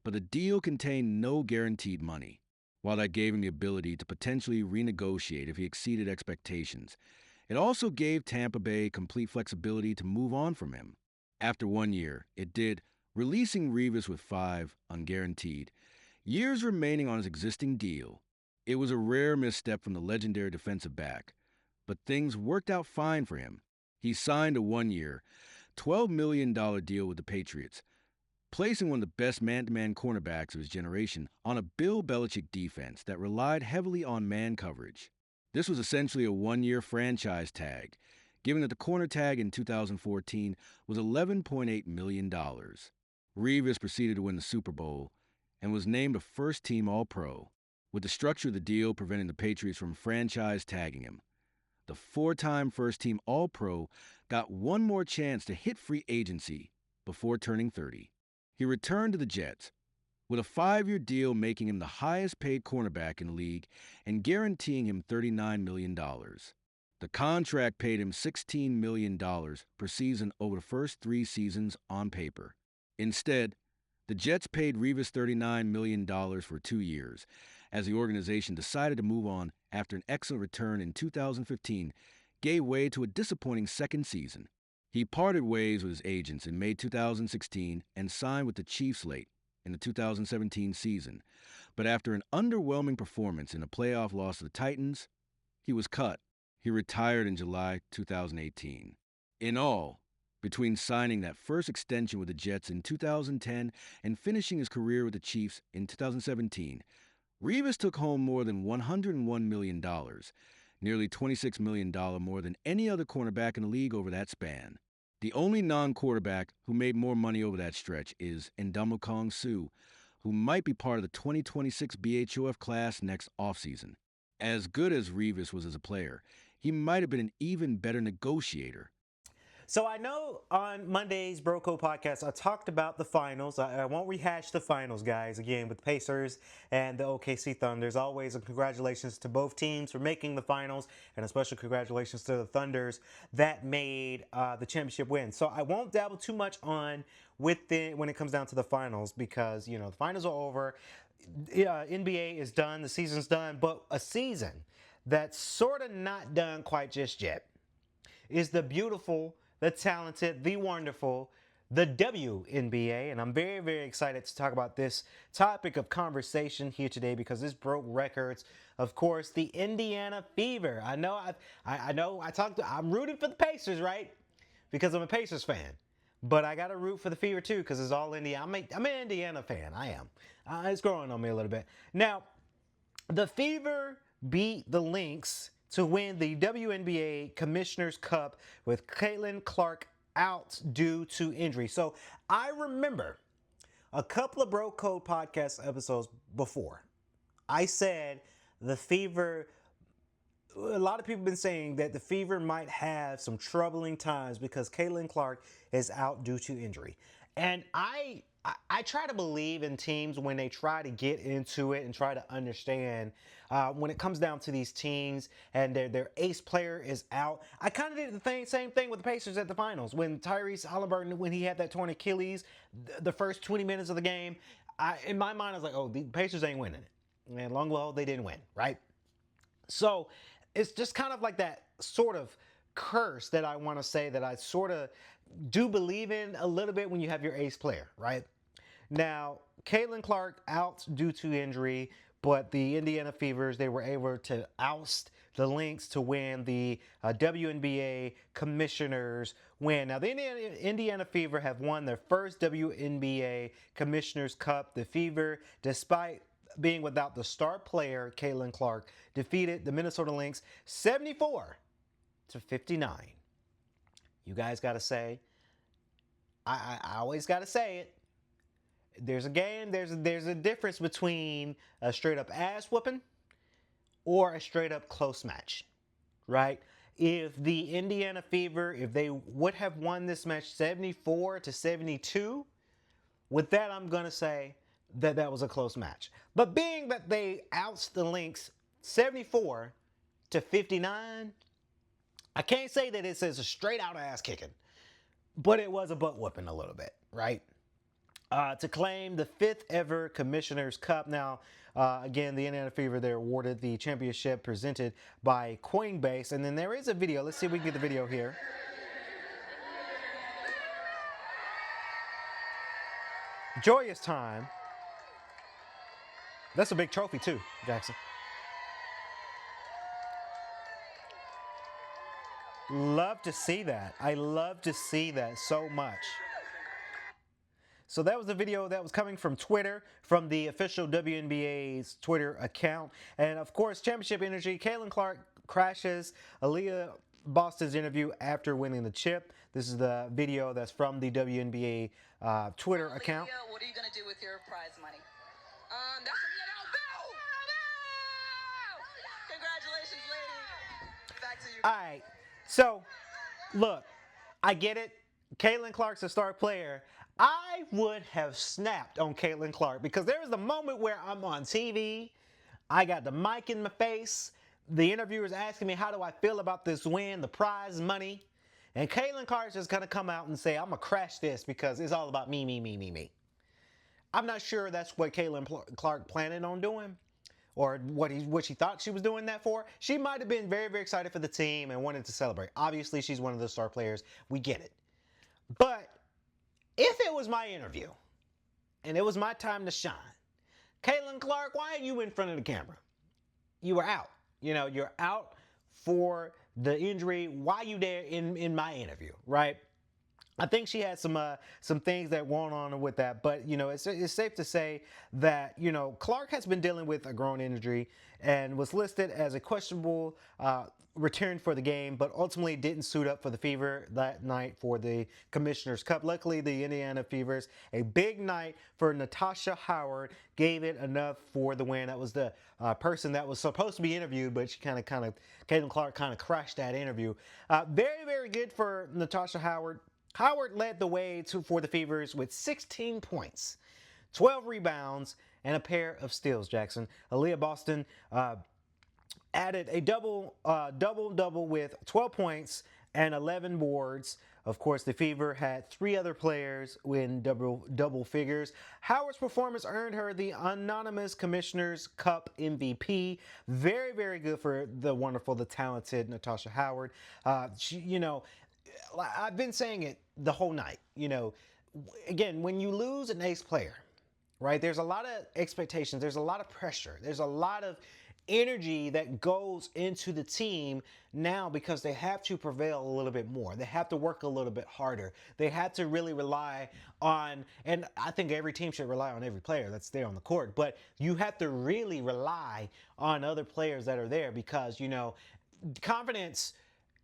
But the deal contained no guaranteed money. While that gave him the ability to potentially renegotiate if he exceeded expectations, it also gave Tampa Bay complete flexibility to move on from him. After 1 year, it did, releasing Revis with 5, unguaranteed, years remaining on his existing deal. It was a rare misstep from the legendary defensive back, but things worked out fine for him. He signed a 1-year, $12 million deal with the Patriots, placing one of the best man-to-man cornerbacks of his generation on a Bill Belichick defense that relied heavily on man coverage. This was essentially a 1-year franchise tag, given that the corner tag in 2014 was $11.8 million. Revis proceeded to win the Super Bowl and was named a first-team All-Pro, with the structure of the deal preventing the Patriots from franchise tagging him. The 4-time first-team All-Pro got one more chance to hit free agency before turning 30. He returned to the Jets, with a 5-year deal making him the highest paid cornerback in the league and guaranteeing him $39 million. The contract paid him $16 million per season over the first 3 seasons on paper. Instead, the Jets paid Revis $39 million for 2 years, as the organization decided to move on after an excellent return in 2015 gave way to a disappointing second season. He parted ways with his agents in May 2016 and signed with the Chiefs late in the 2017 season, but after an underwhelming performance in a playoff loss to the Titans, he was cut. He retired in July 2018. In all, between signing that first extension with the Jets in 2010 and finishing his career with the Chiefs in 2017, Revis took home more than $101 million, nearly $26 million more than any other cornerback in the league over that span. The only non-quarterback who made more money over that stretch is Ndamukong Suh, who might be part of the 2026 BHOF class next offseason. As good as Revis was as a player, he might have been an even better negotiator. So I know on Monday's Broco podcast, I talked about the finals. I won't rehash the finals, guys, again, with the Pacers and the OKC Thunders. Always a congratulations to both teams for making the finals, and a special congratulations to the Thunders that made the championship win. So I won't dabble too much on when it comes down to the finals, because, the finals are over. NBA is done, the season's done, but a season that's sort of not done quite just yet is the beautiful, the talented, the wonderful, the WNBA. And I'm very, very excited to talk about this topic of conversation here today, because this broke records. Of course, the Indiana Fever. I'm rooting for the Pacers, right? Because I'm a Pacers fan. But I got to root for the Fever too, because it's all Indiana. I'm an Indiana fan. I am. It's growing on me a little bit. Now, the Fever beat the Lynx to win the WNBA Commissioner's Cup with Caitlin Clark out due to injury. So I remember a couple of Bro Code podcast episodes before, I said the Fever, a lot of people have been saying that the Fever might have some troubling times because Caitlin Clark is out due to injury. And I try to believe in teams when they try to get into it and try to understand when it comes down to these teams and their ace player is out. I kind of did the same thing with the Pacers at the finals. When Tyrese Halliburton, when he had that torn Achilles, the first 20 minutes of the game, in my mind, I was like, oh, the Pacers ain't winning it. And long well, they didn't win, right? So it's just kind of like that sort of curse that I want to say that I sort of do believe in a little bit when you have your ace player, right? Now, Caitlin Clark out due to injury, but the Indiana Fevers, they were able to oust the Lynx to win the WNBA Commissioners win. Now, the Indiana Fever have won their first WNBA Commissioners Cup. The Fever, despite being without the star player, Caitlin Clark, defeated the Minnesota Lynx 74-59. You guys got to say, I always got to say it. There's a game, there's a difference between a straight up ass whooping or a straight up close match, right? If the Indiana Fever, if they would have won this match 74-72, with that I'm going to say that was a close match. But being that they oust the Lynx 74-59, I can't say that it's a straight out ass kicking, but it was a butt whooping a little bit, right? To claim the 5th ever Commissioner's Cup. Now, again, the Indiana Fever, they're awarded the championship presented by Coinbase. And then there is a video. Let's see if we can get the video here. Joyous time. That's a big trophy too, Jackson. Love to see that. I love to see that so much. So that was the video that was coming from Twitter, from the official WNBA's Twitter account. And of course, Championship Energy, Caitlin Clark crashes Aaliyah Boston's interview after winning the chip. This is the video that's from the WNBA Twitter account. Aaliyah, what are you going to do with your prize money? That's for me. No! Congratulations, lady. Back to you. All right. So, look, I get it. Caitlin Clark's a star player. I would have snapped on Caitlin Clark because there was a moment where I'm on TV, I got the mic in my face, the interviewer's asking me how do I feel about this win, the prize money, and Caitlin Clark's just gonna come out and say, I'm gonna crash this because it's all about me, me, me, me, me. I'm not sure that's what Caitlin Clark planned on doing or what she thought she was doing that for. She might have been very, very excited for the team and wanted to celebrate. Obviously, she's one of the star players. We get it. But if it was my interview and it was my time to shine, Caitlin Clark, why are you in front of the camera? You were out. You're out for the injury. Why are you there in my interview, right? I think she had some things that went on with that, but it's safe to say that Clark has been dealing with a groin injury and was listed as a questionable return for the game, but ultimately didn't suit up for the Fever that night for the Commissioner's Cup. Luckily, the Indiana Fevers, a big night for Natasha Howard, gave it enough for the win. That was the person that was supposed to be interviewed, but she Caitlin Clark kind of crashed that interview. Very, very good for Natasha Howard. Howard led the way for the Fevers with 16 points, 12 rebounds, and a pair of steals, Jackson. Aaliyah Boston added a double with 12 points and 11 boards. Of course, the Fever had 3 other players win double figures. Howard's performance earned her the anonymous Commissioner's Cup MVP. Very, very good for the wonderful, the talented Natasha Howard. I've been saying it the whole night. Again, when you lose an ace player, right, there's a lot of expectations, there's a lot of pressure, there's a lot of energy that goes into the team now because they have to prevail a little bit more. They have to work a little bit harder. They have to really rely on, and I think every team should rely on every player that's there on the court, but you have to really rely on other players that are there because, confidence.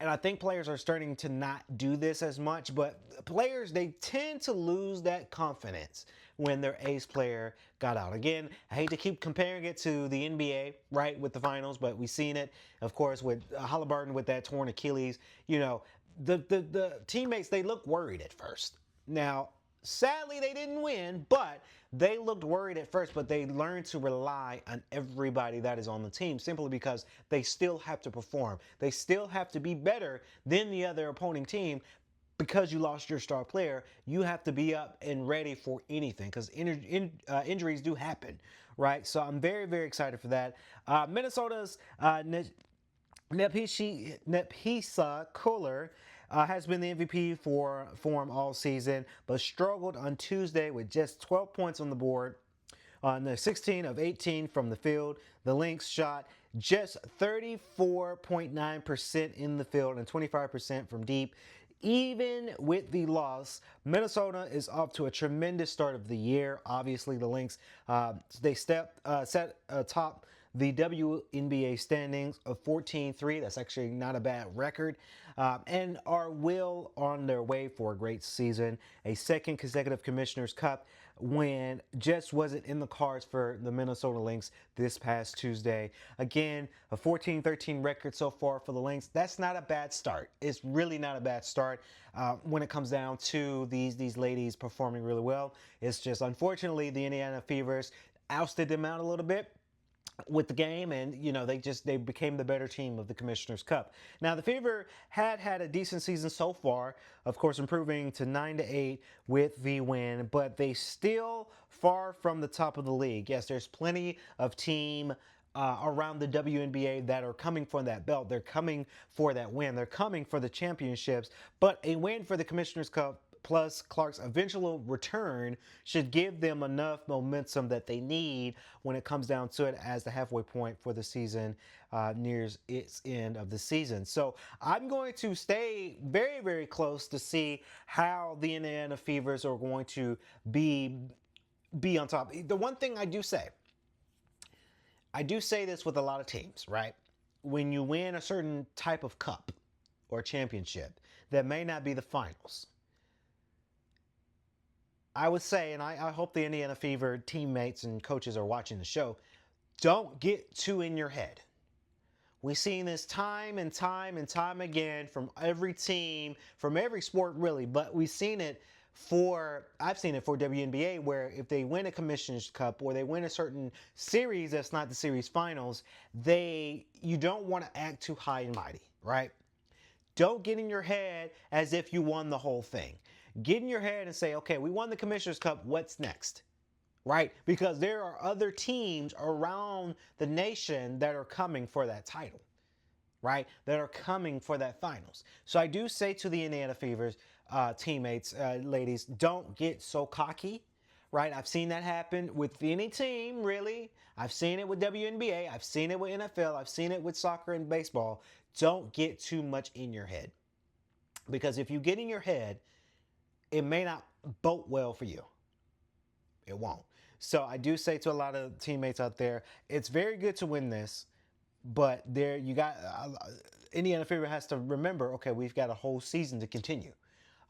And I think players are starting to not do this as much, but players, they tend to lose that confidence when their ace player got out. Again, I hate to keep comparing it to the NBA, right, with the finals, but we've seen it, of course, with Halliburton with that torn Achilles. The teammates, they look worried at first. Now, sadly, they didn't win, but they looked worried at first, but they learned to rely on everybody that is on the team simply because they still have to perform. They still have to be better than the other opposing team because you lost your star player. You have to be up and ready for anything because injuries do happen, right? So I'm very, very excited for that. Minnesota's Nepisa Kohler has been the MVP for him all season, but struggled on Tuesday with just 12 points on the board. On the 16 of 18 from the field, the Lynx shot just 34.9% in the field and 25% from deep. Even with the loss, Minnesota is off to a tremendous start of the year. Obviously, the Lynx, they set atop the WNBA standings of 14-3. That's actually not a bad record. And are well on their way for a great season. A second consecutive Commissioner's Cup win just wasn't in the cards for the Minnesota Lynx this past Tuesday. Again, a 14-13 record so far for the Lynx. That's not a bad start. It's really not a bad start when it comes down to these ladies performing really well. It's just, unfortunately, the Indiana Fevers ousted them out a little bit with the game, and they became the better team of the Commissioner's Cup. Now the Fever had a decent season so far, of course improving to 9-8 with the win, but they still far from the top of the league. Yes, there's plenty of team around the WNBA that are coming for that belt. They're coming for that win. They're coming for the championships, but a win for the Commissioner's Cup plus Clark's eventual return should give them enough momentum that they need when it comes down to it as the halfway point for the season nears its end of the season. So I'm going to stay very, very close to see how the Indiana Fevers are going to be on top. The one thing I do say this with a lot of teams, right? When you win a certain type of cup or championship that may not be the finals, I would say, and I hope the Indiana Fever teammates and coaches are watching the show, don't get too in your head. We've seen this time and time and time again from every team, from every sport really, but we've seen it I've seen it for WNBA, where if they win a Commissioner's Cup or they win a certain series that's not the series finals, you don't want to act too high and mighty, right? Don't get in your head as if you won the whole thing. Get in your head and say, okay, we won the Commissioner's Cup, what's next? Right? Because there are other teams around the nation that are coming for that title, right? That are coming for that finals. So I do say to the Indiana Fevers teammates, ladies, don't get so cocky, right? I've seen that happen with any team, really. I've seen it with WNBA. I've seen it with NFL. I've seen it with soccer and baseball. Don't get too much in your head. Because if you get in your head, it may not bode well for you. It won't. So I do say to a lot of teammates out there, it's very good to win this, but there you got Indiana Fever has to remember, okay, we've got a whole season to continue.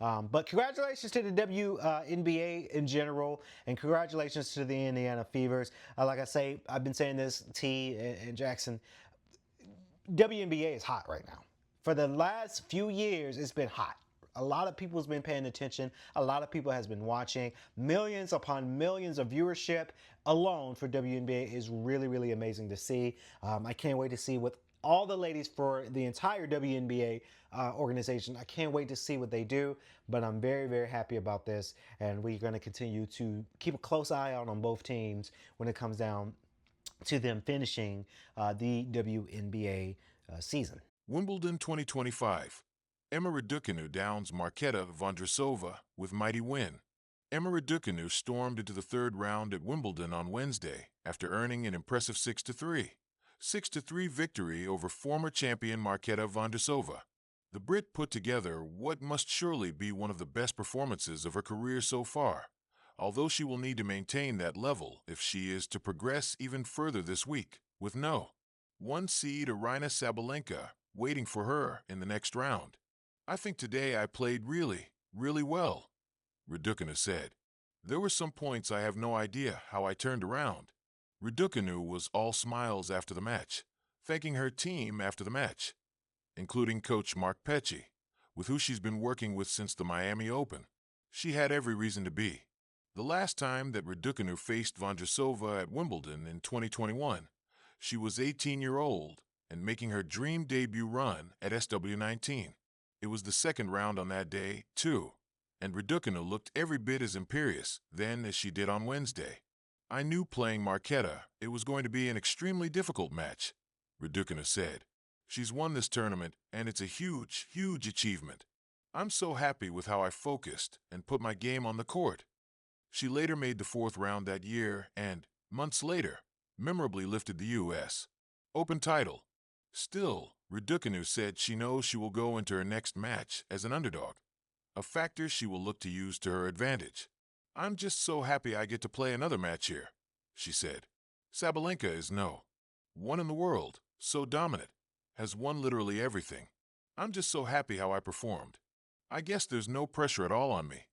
But congratulations to the WNBA in general, and congratulations to the Indiana Fevers. Like I say, I've been saying this, T and Jackson, WNBA is hot right now. For the last few years, it's been hot. A lot of people's been paying attention. A lot of people has been watching. Millions upon millions of viewership alone for WNBA is really, really amazing to see. I can't wait to see what all the ladies for the entire WNBA organization. I can't wait to see what they do, but I'm very, very happy about this. And we're going to continue to keep a close eye out on both teams when it comes down to them finishing the WNBA season. Wimbledon 2025. Emma Raducanu downs Marketa Vondrousova with mighty win. Emma Raducanu stormed into the third round at Wimbledon on Wednesday after earning an impressive 6-3. 6-3 victory over former champion Marketa Vondrousova. The Brit put together what must surely be one of the best performances of her career so far, although she will need to maintain that level if she is to progress even further this week, with no 1 seed Aryna Sabalenka waiting for her in the next round. I think today I played really, really well, Raducanu said. There were some points I have no idea how I turned around. Raducanu was all smiles after the match, thanking her team after the match, including coach Mark Pecci, with who she's been working with since the Miami Open. She had every reason to be. The last time that Raducanu faced Vondrousova at Wimbledon in 2021, she was 18-year-old and making her dream debut run at SW19. It was the second round on that day, too, and Raducanu looked every bit as imperious then as she did on Wednesday. I knew playing Marketa, it was going to be an extremely difficult match, Raducanu said. She's won this tournament, and it's a huge, huge achievement. I'm so happy with how I focused and put my game on the court. She later made the fourth round that year and, months later, memorably lifted the U.S. Open title. Still, Raducanu said she knows she will go into her next match as an underdog, a factor she will look to use to her advantage. I'm just so happy I get to play another match here, she said. Sabalenka is no 1 in the world, so dominant, has won literally everything. I'm just so happy how I performed. I guess there's no pressure at all on me.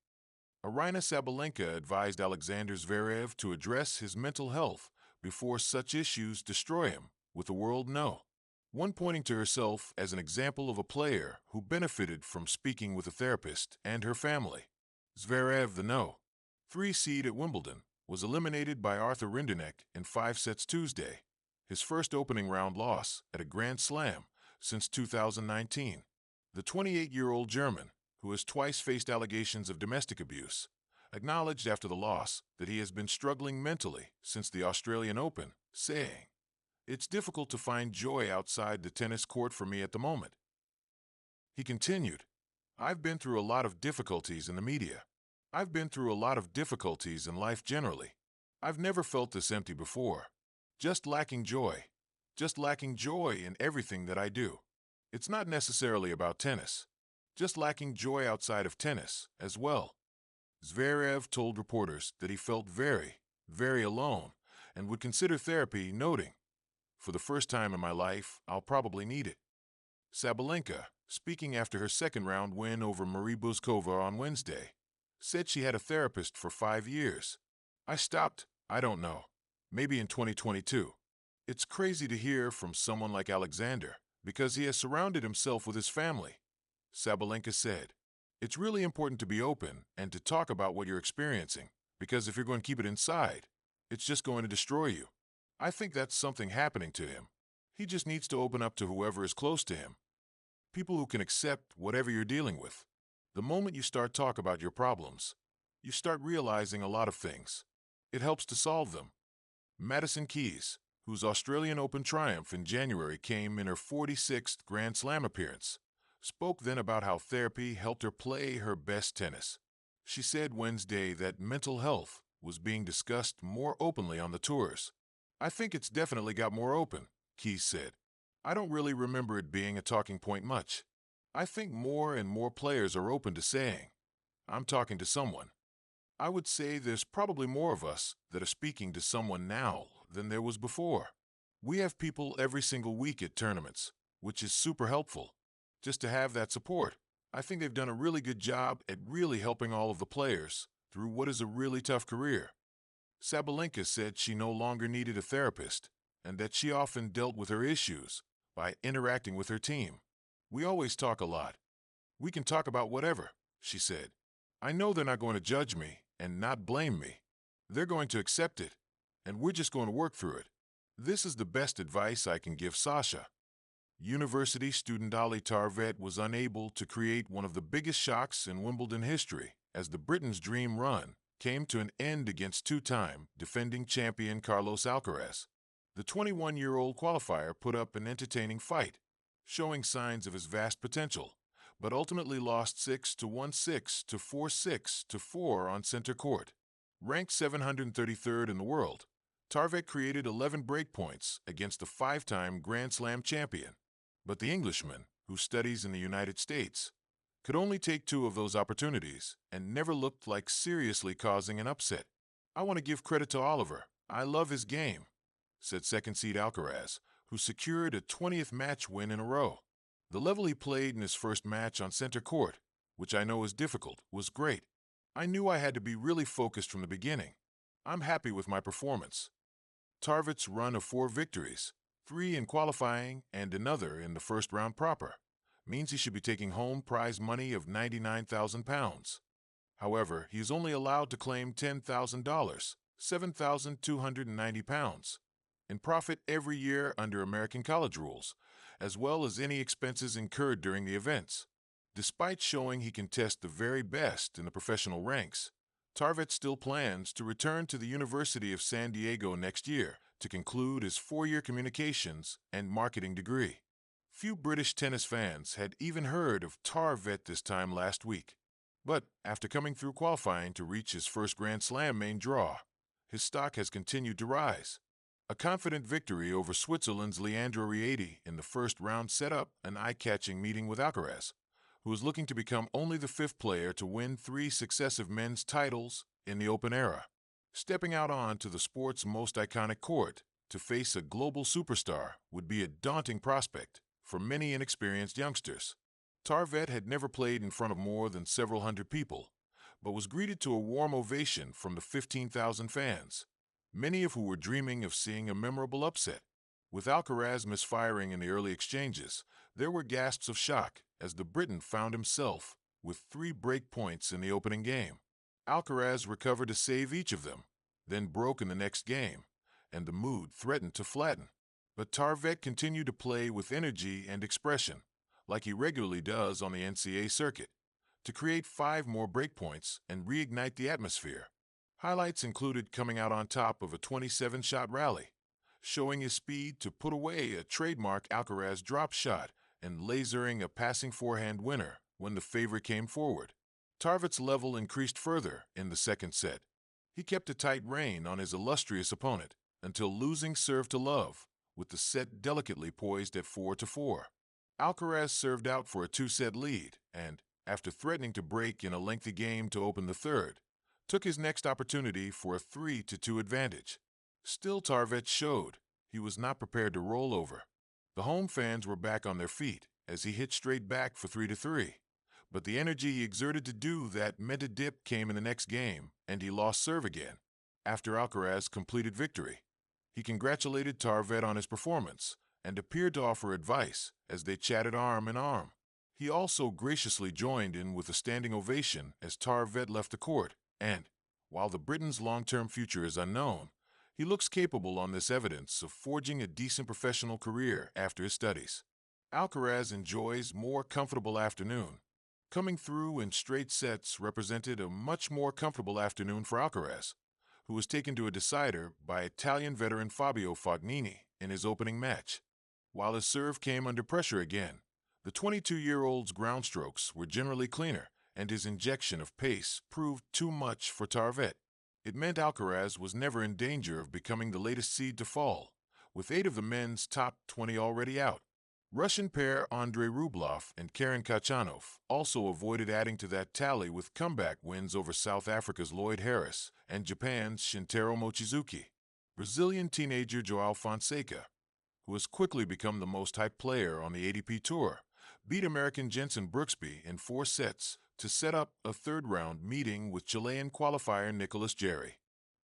Aryna Sabalenka advised Alexander Zverev to address his mental health before such issues destroy him, with the world no 1 pointing to herself as an example of a player who benefited from speaking with a therapist and her family. Zverev, the no 3 seed at Wimbledon, was eliminated by Arthur Rinderknech in 5 sets Tuesday, his first opening round loss at a Grand Slam since 2019. The 28-year-old German, who has twice faced allegations of domestic abuse, acknowledged after the loss that he has been struggling mentally since the Australian Open, saying, "It's difficult to find joy outside the tennis court for me at the moment." He continued, "I've been through a lot of difficulties in the media. I've been through a lot of difficulties in life generally. I've never felt this empty before. Just lacking joy. Just lacking joy in everything that I do. It's not necessarily about tennis. Just lacking joy outside of tennis as well." Zverev told reporters that he felt very, very alone and would consider therapy, noting, "For the first time in my life, I'll probably need it." Sabalenka, speaking after her second-round win over Marie Bouzkova on Wednesday, said she had a therapist for 5 years. "I stopped, I don't know, maybe in 2022. It's crazy to hear from someone like Alexander because he has surrounded himself with his family," Sabalenka said. It's really important to be open and to talk about what you're experiencing, because if you're going to keep it inside, it's just going to destroy you. I think that's something happening to him. He just needs to open up to whoever is close to him. People who can accept whatever you're dealing with. The moment you start talk about your problems, you start realizing a lot of things. It helps to solve them. Madison Keys, whose Australian Open triumph in January came in her 46th Grand Slam appearance, spoke then about how therapy helped her play her best tennis. She said Wednesday that mental health was being discussed more openly on the tours. I think it's definitely got more open, Keys said. I don't really remember it being a talking point much. I think more and more players are open to saying, I'm talking to someone. I would say there's probably more of us that are speaking to someone now than there was before. We have people every single week at tournaments, which is super helpful. Just to have that support. I think they've done a really good job at really helping all of the players through what is a really tough career. Sabalenka said she no longer needed a therapist and that she often dealt with her issues by interacting with her team. We always talk a lot. We can talk about whatever, she said. I know they're not going to judge me and not blame me. They're going to accept it, and we're just going to work through it. This is the best advice I can give Sasha. University student Ali Tarvet was unable to create one of the biggest shocks in Wimbledon history as the Britain's dream run came to an end against two-time defending champion Carlos Alcaraz. The 21-year-old qualifier put up an entertaining fight, showing signs of his vast potential, but ultimately lost 6-1, 6-4, 6-4 on center court. Ranked 733rd in the world, Tarvet created 11 breakpoints against the five-time Grand Slam champion. But the Englishman, who studies in the United States, could only take 2 of those opportunities and never looked like seriously causing an upset. I want to give credit to Oliver. I love his game, said second seed Alcaraz, who secured a 20th match win in a row. The level he played in his first match on center court, which I know is difficult, was great. I knew I had to be really focused from the beginning. I'm happy with my performance. Tarvet's run of 4 victories, 3 in qualifying and another in the first round proper, means he should be taking home prize money of £99,000. However, he is only allowed to claim $10,000, £7,290, in profit every year under American college rules, as well as any expenses incurred during the events. Despite showing he can test the very best in the professional ranks, Tarvet still plans to return to the University of San Diego next year to conclude his 4-year communications and marketing degree. Few British tennis fans had even heard of Tarvet this time last week. But after coming through qualifying to reach his first Grand Slam main draw, his stock has continued to rise. A confident victory over Switzerland's Leandro Rieti in the first round set up an eye-catching meeting with Alcaraz, who is looking to become only the 5th player to win 3 successive men's titles in the Open era. Stepping out onto the sport's most iconic court to face a global superstar would be a daunting prospect for many inexperienced youngsters. Tarvet had never played in front of more than several hundred people, but was greeted to a warm ovation from the 15,000 fans, many of who were dreaming of seeing a memorable upset. With Alcaraz misfiring in the early exchanges, there were gasps of shock as the Briton found himself with 3 break points in the opening game. Alcaraz recovered to save each of them, then broke in the next game, and the mood threatened to flatten. But Tarvet continued to play with energy and expression, like he regularly does on the NCAA circuit, to create 5 more breakpoints and reignite the atmosphere. Highlights included coming out on top of a 27-shot rally, showing his speed to put away a trademark Alcaraz drop shot and lasering a passing forehand winner when the favorite came forward. Tarvet's level increased further in the second set. He kept a tight rein on his illustrious opponent until losing serve to love, with the set delicately poised at 4-4. Alcaraz served out for a 2-set lead and, after threatening to break in a lengthy game to open the third, took his next opportunity for a 3-2 advantage. Still, Tarvet showed he was not prepared to roll over. The home fans were back on their feet as he hit straight back for 3-3. But the energy he exerted to do that meant a dip came in the next game, and he lost serve again. After Alcaraz completed victory, he congratulated Tarvet on his performance and appeared to offer advice as they chatted arm in arm. He also graciously joined in with a standing ovation as Tarvet left the court, and, while the Briton's long-term future is unknown, he looks capable on this evidence of forging a decent professional career after his studies. Alcaraz enjoys more comfortable afternoon. Coming through in straight sets represented a much more comfortable afternoon for Alcaraz, who was taken to a decider by Italian veteran Fabio Fognini in his opening match. While his serve came under pressure again, the 22-year-old's ground strokes were generally cleaner, and his injection of pace proved too much for Tarvet. It meant Alcaraz was never in danger of becoming the latest seed to fall, with 8 of the men's top 20 already out. Russian pair Andrei Rublev and Karen Khachanov also avoided adding to that tally with comeback wins over South Africa's Lloyd Harris and Japan's Shintaro Mochizuki. Brazilian teenager João Fonseca, who has quickly become the most hyped player on the ATP Tour, beat American Jenson Brooksby in 4 sets to set up a third-round meeting with Chilean qualifier Nicolas Jarry.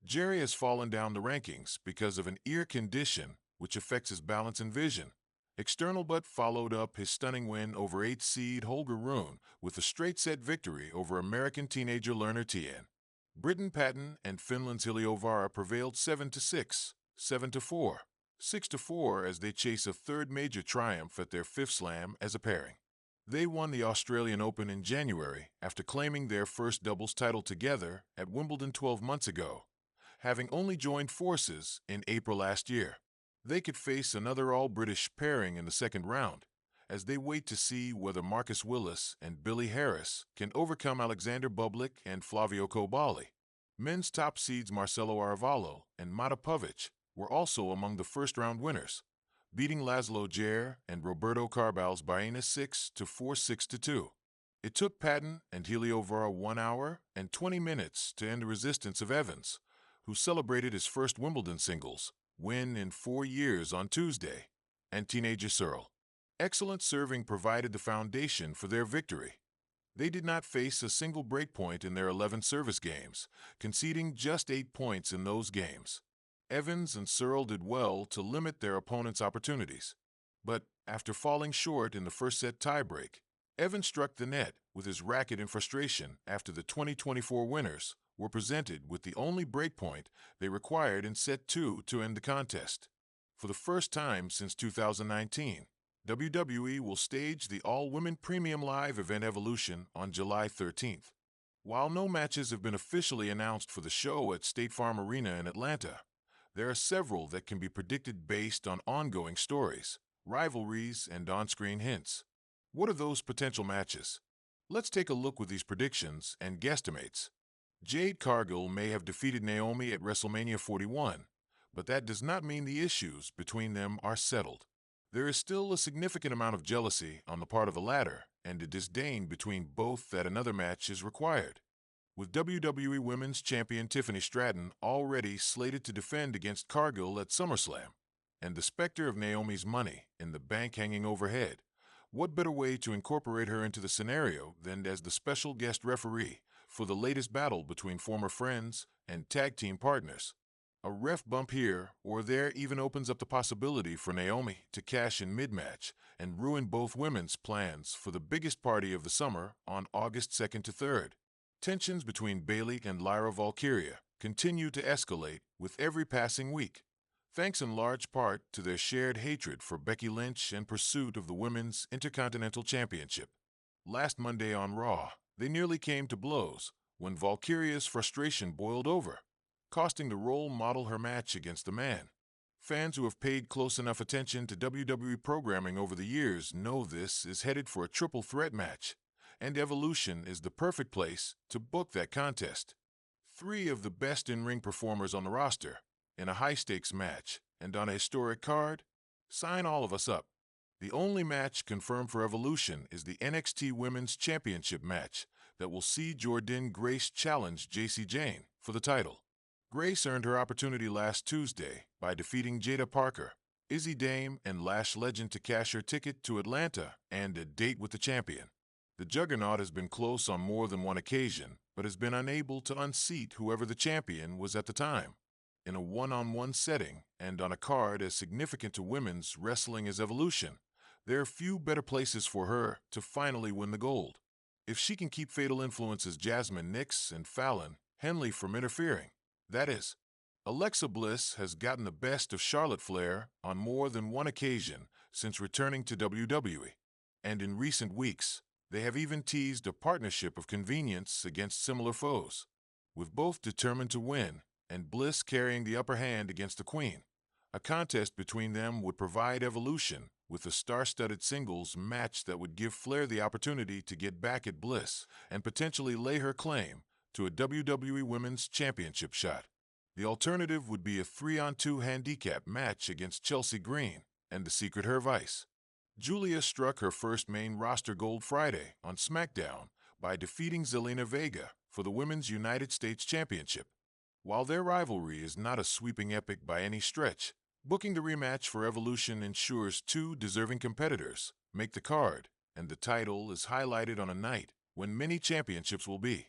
Jarry has fallen down the rankings because of an ear condition which affects his balance and vision. External but followed up his stunning win over 8-seed Holger Rune with a straight-set victory over American teenager Lerner Tien. Britain Patton and Finland's Hiljo Vaara prevailed 7-6, 7-4, 6-4 as they chase a third major triumph at their 5th slam as a pairing. They won the Australian Open in January after claiming their first doubles title together at Wimbledon 12 months ago, having only joined forces in April last year. They could face another all-British pairing in the second round, as they wait to see whether Marcus Willis and Billy Harris can overcome Alexander Bublik and Flavio Kobali. Men's top seeds Marcelo Arevalo and Mata Pavic were also among the first-round winners, beating Laszlo Djere and Roberto Carbal's Baena 6-4, 6-2. It took Patton and Hiljo Vaara 1 hour and 20 minutes to end the resistance of Evans, who celebrated his first Wimbledon singles win in 4 years on Tuesday, and teenager Searle. Excellent serving provided the foundation for their victory. They did not face a single breakpoint in their 11 service games, conceding just 8 points in those games. Evans and Searle did well to limit their opponent's opportunities. But after falling short in the first set tiebreak, Evans struck the net with his racket in frustration after the 2024 winners were presented with the only breakpoint they required in set 2 to end the contest. For the first time since 2019, WWE will stage the all-women premium live event Evolution on July 13th. While no matches have been officially announced for the show at State Farm Arena in Atlanta, there are several that can be predicted based on ongoing stories, rivalries, and on-screen hints. What are those potential matches? Let's take a look with these predictions and guesstimates. Jade Cargill may have defeated Naomi at WrestleMania 41, but that does not mean the issues between them are settled. There is still a significant amount of jealousy on the part of the latter and a disdain between both that another match is required. With WWE Women's Champion Tiffany Stratton already slated to defend against Cargill at SummerSlam, and the specter of Naomi's money in the bank hanging overhead, what better way to incorporate her into the scenario than as the special guest referee for the latest battle between former friends and tag team partners? A ref bump here or there even opens up the possibility for Naomi to cash in mid-match and ruin both women's plans for the biggest party of the summer on August 2nd to 3rd. Tensions between Bayley and Lyra Valkyria continue to escalate with every passing week, thanks in large part to their shared hatred for Becky Lynch and pursuit of the Women's Intercontinental Championship. Last Monday on Raw, they nearly came to blows when Valkyria's frustration boiled over, costing the role model her match against the man. Fans who have paid close enough attention to WWE programming over the years know this is headed for a triple threat match, and Evolution is the perfect place to book that contest. 3 of the best in-ring performers on the roster, in a high-stakes match, and on a historic card? Sign all of us up. The only match confirmed for Evolution is the NXT Women's Championship match that will see Jordynne Grace challenge Jacy Jayne for the title. Grace earned her opportunity last Tuesday by defeating Jada Parker, Izzy Dame, and Lash legend to cash her ticket to Atlanta and a date with the champion. The Juggernaut has been close on more than one occasion, but has been unable to unseat whoever the champion was at the time. In a one-on-one setting and on a card as significant to women's wrestling as Evolution, There are few better places for her to finally win the gold. If she can keep fatal influences Jasmine Nix and Fallon Henley from interfering, that is. Alexa Bliss has gotten the best of Charlotte Flair on more than one occasion since returning to WWE, and in recent weeks, they have even teased a partnership of convenience against similar foes, with both determined to win and Bliss carrying the upper hand against the Queen. A contest between them would provide Evolution with a star-studded singles match that would give Flair the opportunity to get back at Bliss and potentially lay her claim to a WWE Women's Championship shot. The alternative would be a 3-on-2 handicap match against Chelsea Green and the Secret Her Vice. Julia struck her first main roster gold Friday on SmackDown by defeating Zelina Vega for the Women's United States Championship. While their rivalry is not a sweeping epic by any stretch, booking the rematch for Evolution ensures two deserving competitors make the card, and the title is highlighted on a night when many championships will be.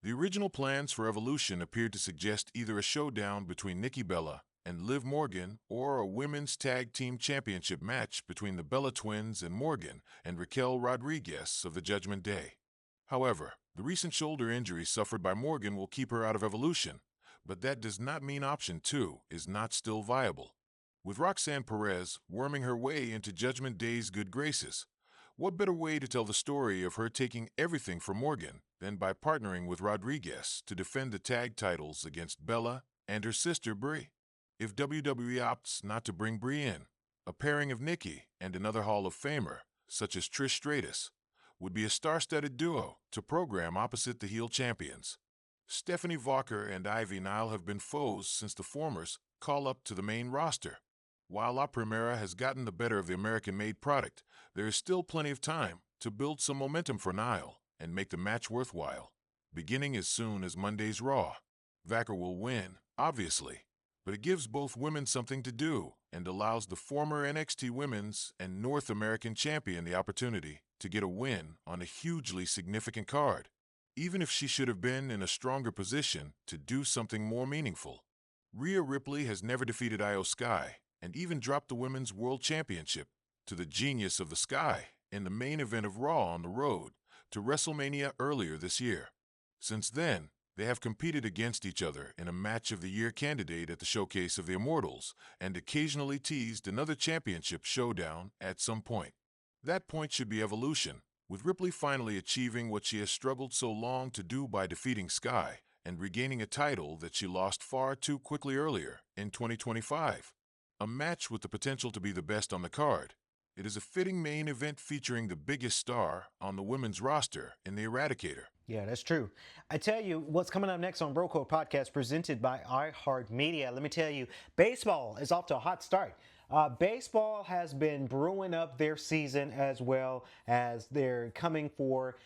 The original plans for Evolution appeared to suggest either a showdown between Nikki Bella and Liv Morgan or a women's tag team championship match between the Bella Twins and Morgan and Raquel Rodriguez of the Judgment Day. However, the recent shoulder injury suffered by Morgan will keep her out of Evolution, but that does not mean option 2 is not still viable. With Roxanne Perez worming her way into Judgment Day's good graces, what better way to tell the story of her taking everything from Morgan than by partnering with Rodriguez to defend the tag titles against Bella and her sister Brie? If WWE opts not to bring Brie in, a pairing of Nikki and another Hall of Famer, such as Trish Stratus, would be a star-studded duo to program opposite the heel champions. Stephanie Walker and Ivy Nile have been foes since the former's call-up to the main roster. While La Primera has gotten the better of the American-made product, there is still plenty of time to build some momentum for Nile and make the match worthwhile. Beginning as soon as Monday's Raw, Vacker will win, obviously, but it gives both women something to do and allows the former NXT Women's and North American champion the opportunity to get a win on a hugely significant card, even if she should have been in a stronger position to do something more meaningful. Rhea Ripley has never defeated Io Sky and even dropped the Women's World Championship to the Genius of the Sky in the main event of Raw on the road to WrestleMania earlier this year. Since then, they have competed against each other in a Match of the Year candidate at the Showcase of the Immortals and occasionally teased another championship showdown at some point. That point should be Evolution, with Ripley finally achieving what she has struggled so long to do by defeating Sky and regaining a title that she lost far too quickly earlier in 2025. A match with the potential to be the best on the card. It is a fitting main event featuring the biggest star on the women's roster in the Eradicator. Yeah, that's true. I tell you what's coming up next on Bro Code Podcast presented by iHeartMedia. Let me tell you, baseball is off to a hot start. Baseball has been brewing up their season as well as they're coming for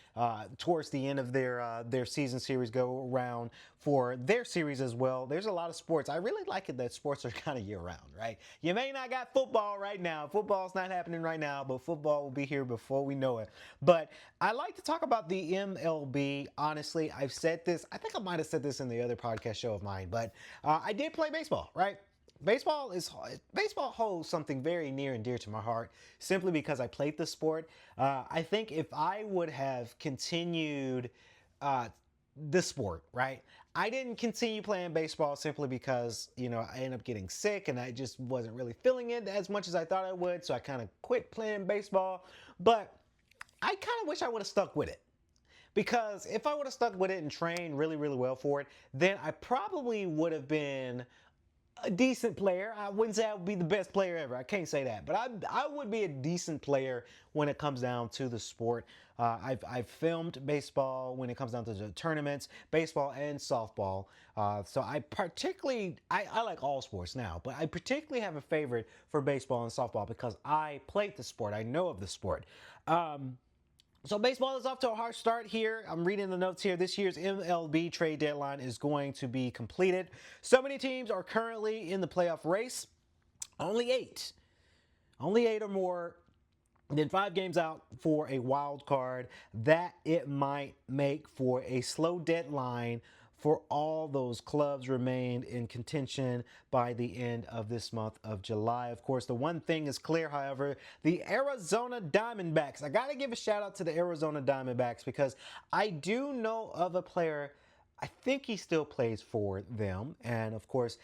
towards the end of their season series go around for their series as well. There's a lot of sports. I really like it that sports are kind of year round, right? You may not got football right now. Football's not happening right now, but football will be here before we know it. But I like to talk about the MLB. Honestly, I've said this. I think I might have said this in the other podcast show of mine, but I did play baseball, right? Baseball holds something very near and dear to my heart simply because I played the sport. I think if I would have continued the sport, right? I didn't continue playing baseball simply because, I ended up getting sick and I just wasn't really feeling it as much as I thought I would. So I kind of quit playing baseball. But I kind of wish I would have stuck with it. Because if I would have stuck with it and trained really, really well for it, then I probably would have been a decent player. I wouldn't say I would be the best player ever. I can't say that. But I would be a decent player when it comes down to the sport. I've filmed baseball when it comes down to the tournaments, baseball and softball. So I like all sports now, but I particularly have a favorite for baseball and softball because I played the sport. I know of the sport. So baseball is off to a hard start here. I'm reading the notes here. This year's MLB trade deadline is going to be completed. So many teams are currently in the playoff race. Only eight or more than 5 games out for a wild card. That it might make for a slow deadline for all those clubs remained in contention by the end of this month of July. Of course, the one thing is clear, however, the Arizona Diamondbacks. I got to give a shout out to the Arizona Diamondbacks because I do know of a player. I think he still plays for them. And of course,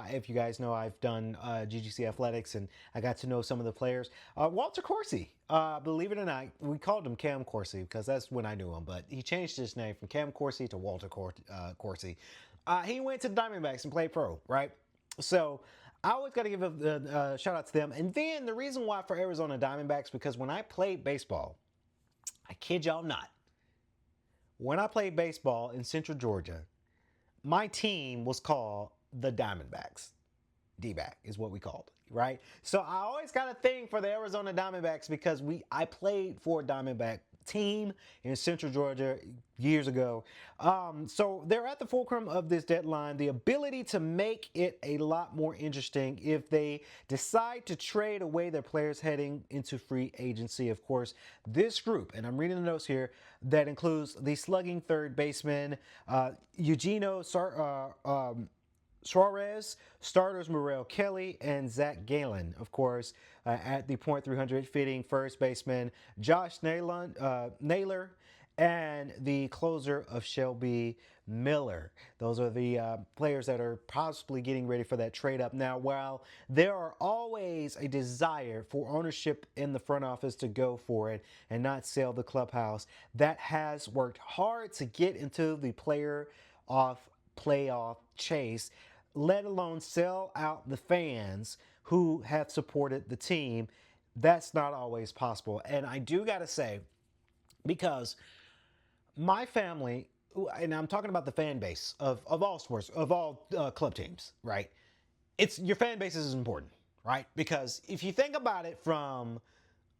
if you guys know, I've done GGC Athletics and I got to know some of the players. Walter Corsi, believe it or not, we called him Cam Corsi because that's when I knew him. But he changed his name from Cam Corsi to Walter Corsi. He went to the Diamondbacks and played pro, right? So I always got to give a shout out to them. And then the reason why for Arizona Diamondbacks, because when I played baseball, I kid y'all not, when I played baseball in Central Georgia, my team was called the Diamondbacks. D-back is what we called it, right? So I always got a thing for the Arizona Diamondbacks because I played for a Diamondback team in Central Georgia years ago. So they're at the fulcrum of this deadline. The ability to make it a lot more interesting if they decide to trade away their players heading into free agency. Of course, this group, and I'm reading the notes here, that includes the slugging third baseman, Eugenio Suarez, starters Morel Kelly, and Zach Gallen. Of course, at the .300 fitting first baseman Josh Naylor, and the closer of Shelby Miller. Those are the players that are possibly getting ready for that trade up. Now, while there are always a desire for ownership in the front office to go for it and not sell the clubhouse, that has worked hard to get into the playoff chase, let alone sell out the fans who have supported the team. That's not always possible. And I do got to say, because my family, and I'm talking about the fan base of all sports, of all club teams, right? It's your fan base is important, right? Because if you think about it from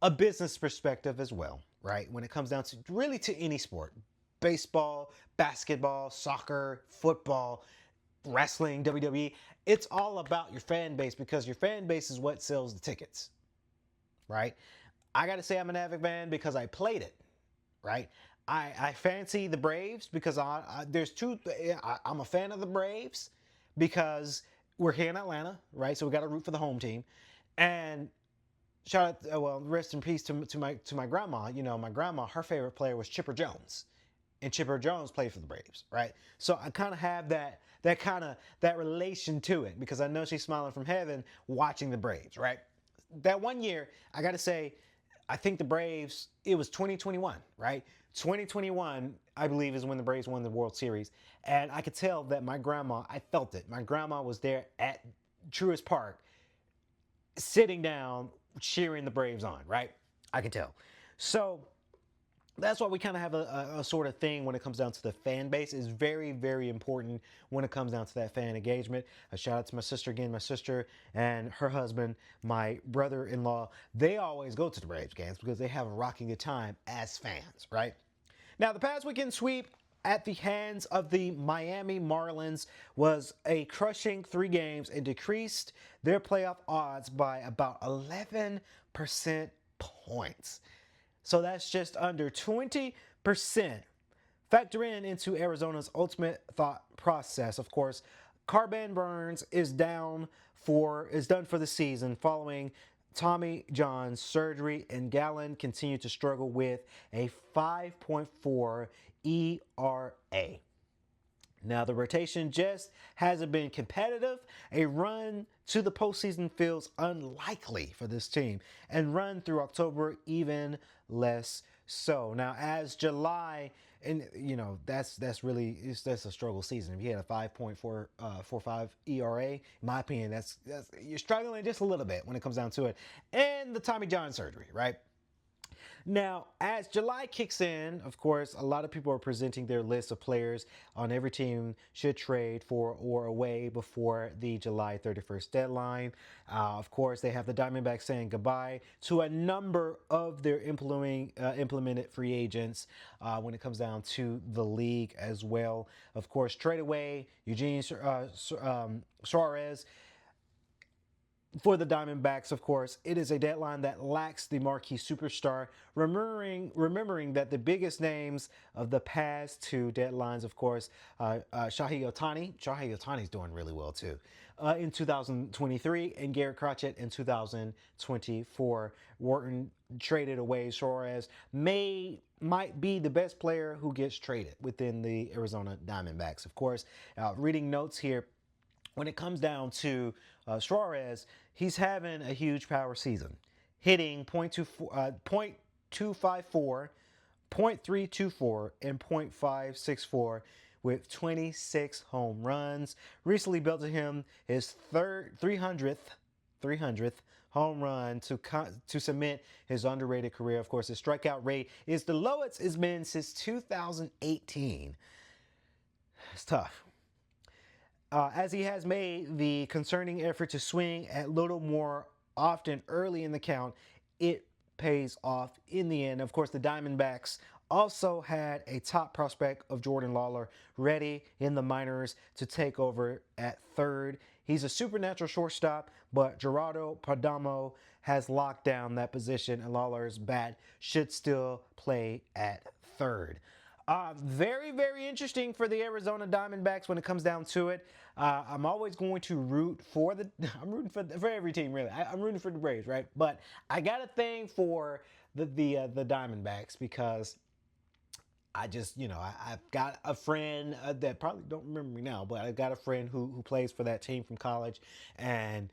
a business perspective as well, right? When it comes down to really to any sport, baseball, basketball, soccer, football, wrestling, WWE, it's all about your fan base because your fan base is what sells the tickets, right? I got to say I'm an avid fan because I played it, right? I fancy the Braves because there's two. I'm a fan of the Braves because we're here in Atlanta, right? So we got to root for the home team. And shout out, well, rest in peace to my grandma. You know, my grandma, her favorite player was Chipper Jones, and Chipper Jones played for the Braves, right? So I kind of have that relation to it because I know she's smiling from heaven watching the Braves, right? That one year, I got to say, I think the Braves, it was 2021, right? 2021, I believe, is when the Braves won the World Series. And I could tell that my grandma, I felt it. My grandma was there at Truist Park, sitting down, cheering the Braves on, right? I could tell. So that's why we kind of have a sort of thing when it comes down to the fan base. Is very, very important when it comes down to that fan engagement. A shout out to my sister again, my sister and her husband, my brother-in-law. They always go to the Braves games because they have a rocking good time as fans, right? Now, the past weekend sweep at the hands of the Miami Marlins was a crushing 3 games and decreased their playoff odds by about 11% points. So that's just under 20%. Factor into Arizona's ultimate thought process. Of course, Corbin Burns is done for the season following Tommy John surgery, and Gallen continued to struggle with a 5.4 ERA. Now, the rotation just hasn't been competitive. A run to the postseason feels unlikely for this team, and run through October even less so. Now, as July, and you know that's a struggle season. If you had a 5.45 ERA, in my opinion, that's you're struggling just a little bit when it comes down to it. And the Tommy John surgery, right? Now, as July kicks in, of course, a lot of people are presenting their list of players on every team should trade for or away before the July 31st deadline. Of course, they have the Diamondbacks saying goodbye to a number of their implemented free agents when it comes down to the league as well. Of course, trade away Eugene Suarez. for the Diamondbacks, of course, it is a deadline that lacks the marquee superstar. Remembering that the biggest names of the past two deadlines, of course, Shohei Ohtani. Shohei Ohtani's doing really well too. In 2023, and Garrett Crotchet in 2024. Wharton traded away Suarez. Might be the best player who gets traded within the Arizona Diamondbacks. Of course, reading notes here. When it comes down to Suarez, he's having a huge power season, hitting .254, .324, and .564 with 26 home runs. Recently built to him his 300th home run to cement his underrated career. Of course, his strikeout rate is the lowest it's been since 2018. It's tough. As he has made the concerning effort to swing a little more often early in the count, it pays off in the end. Of course, the Diamondbacks also had a top prospect of Jordan Lawlar ready in the minors to take over at third. He's a supernatural shortstop, but Gerardo Perdomo has locked down that position, and Lawlar's bat should still play at third. Very, very interesting for the Arizona Diamondbacks when it comes down to it. I'm always going to root for I'm rooting for every team, really. I'm rooting for the Braves, right? But I got a thing for the Diamondbacks because I just, I've got a friend that probably don't remember me now, but I got a friend who plays for that team from college, and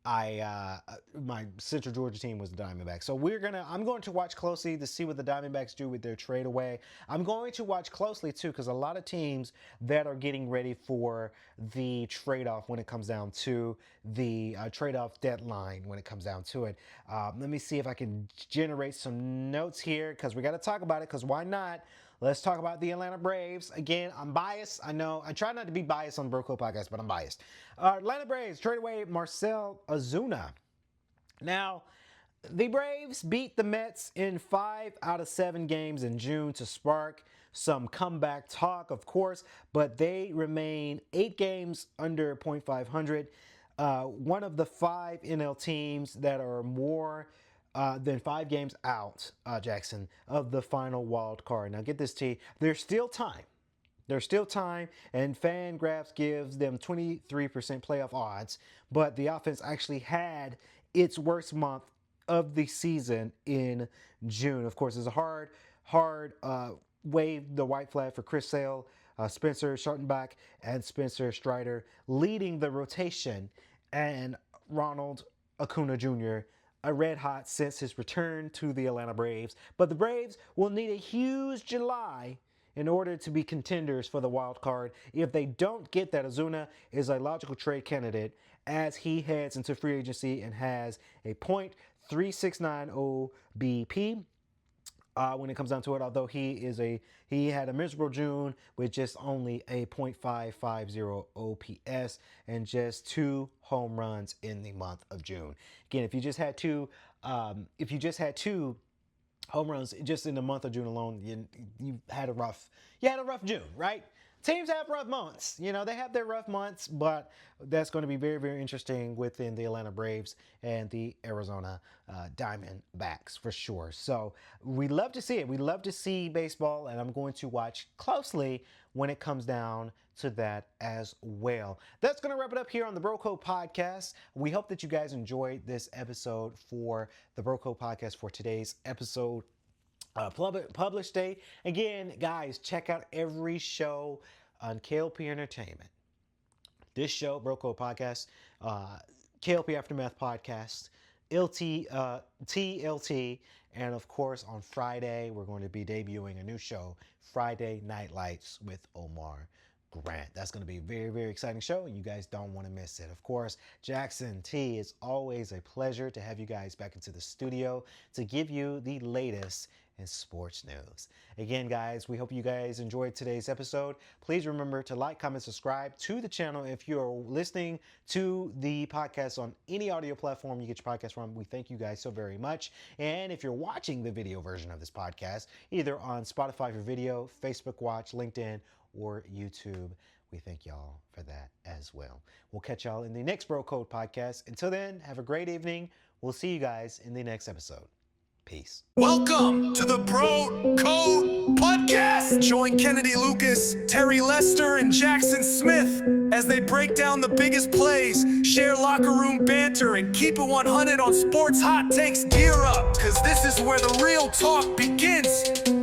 my Central Georgia team was the Diamondbacks. So I'm going to watch closely to see what the Diamondbacks do with their trade away. I'm going to watch closely too, because a lot of teams that are getting ready for the trade off when it comes down to the trade off deadline when it comes down to it. Let me see if I can generate some notes here, because we got to talk about it, because why not? Let's talk about the Atlanta Braves. Again, I'm biased. I know. I try not to be biased on the Bro Code podcast, but I'm biased. Atlanta Braves trade away Marcell Ozuna. Now, the Braves beat the Mets in 5 out of 7 games in June to spark some comeback talk, of course, but they remain 8 games under .500. One of the 5 NL teams that are more than 5 games out, Jackson, of the final wild card. Now get this, T. There's still time. There's still time, and FanGraphs gives them 23% playoff odds, but the offense actually had its worst month of the season in June. Of course, it's a hard wave the white flag for Chris Sale, Spencer Schartenbach, and Spencer Strider leading the rotation, and Ronald Acuna Jr., a red hot since his return to the Atlanta Braves. But the Braves will need a huge July in order to be contenders for the wild card. If they don't get that, Ozuna is a logical trade candidate as he heads into free agency and has a .369 OBP. When it comes down to it, although he had a miserable June with just only a .550 OPS and just 2 home runs in the month of June. Again, if you just had two home runs just in the month of June alone, you had a rough June, right? Teams have rough months. They have their rough months, but that's going to be very, very interesting within the Atlanta Braves and the Arizona Diamondbacks for sure. So we love to see it. We love to see baseball, and I'm going to watch closely when it comes down to that as well. That's going to wrap it up here on the Bro Code Podcast. We hope that you guys enjoyed this episode for the Bro Code Podcast for today's episode. Published date. Again, guys, check out every show on K.L.P. Entertainment. This show, Bro Code Podcast, K.L.P. Aftermath Podcast, TLT, and of course on Friday, we're going to be debuting a new show, Friday Night Lights with Omar Grant. That's going to be a very, very exciting show, and you guys don't want to miss it. Of course, Jackson T, it's always a pleasure to have you guys back into the studio to give you the latest in sports news. Again, guys, we hope you guys enjoyed today's episode. Please remember to like, comment, subscribe to the channel. If you're listening to the podcast on any audio platform you get your podcast from, we thank you guys so very much. And if you're watching the video version of this podcast, either on Spotify for video, Facebook Watch, LinkedIn, or YouTube, we thank y'all for that as well. We'll catch y'all in the next Bro Code podcast. Until then, have a great evening. We'll see you guys in the next episode. Peace. Welcome to the Bro Code Podcast. Join Kennedy Lucas, Terry Lester, and Jackson Smith as they break down the biggest plays, share locker room banter, and keep it 100 on sports hot takes. Gear up, because this is where the real talk begins.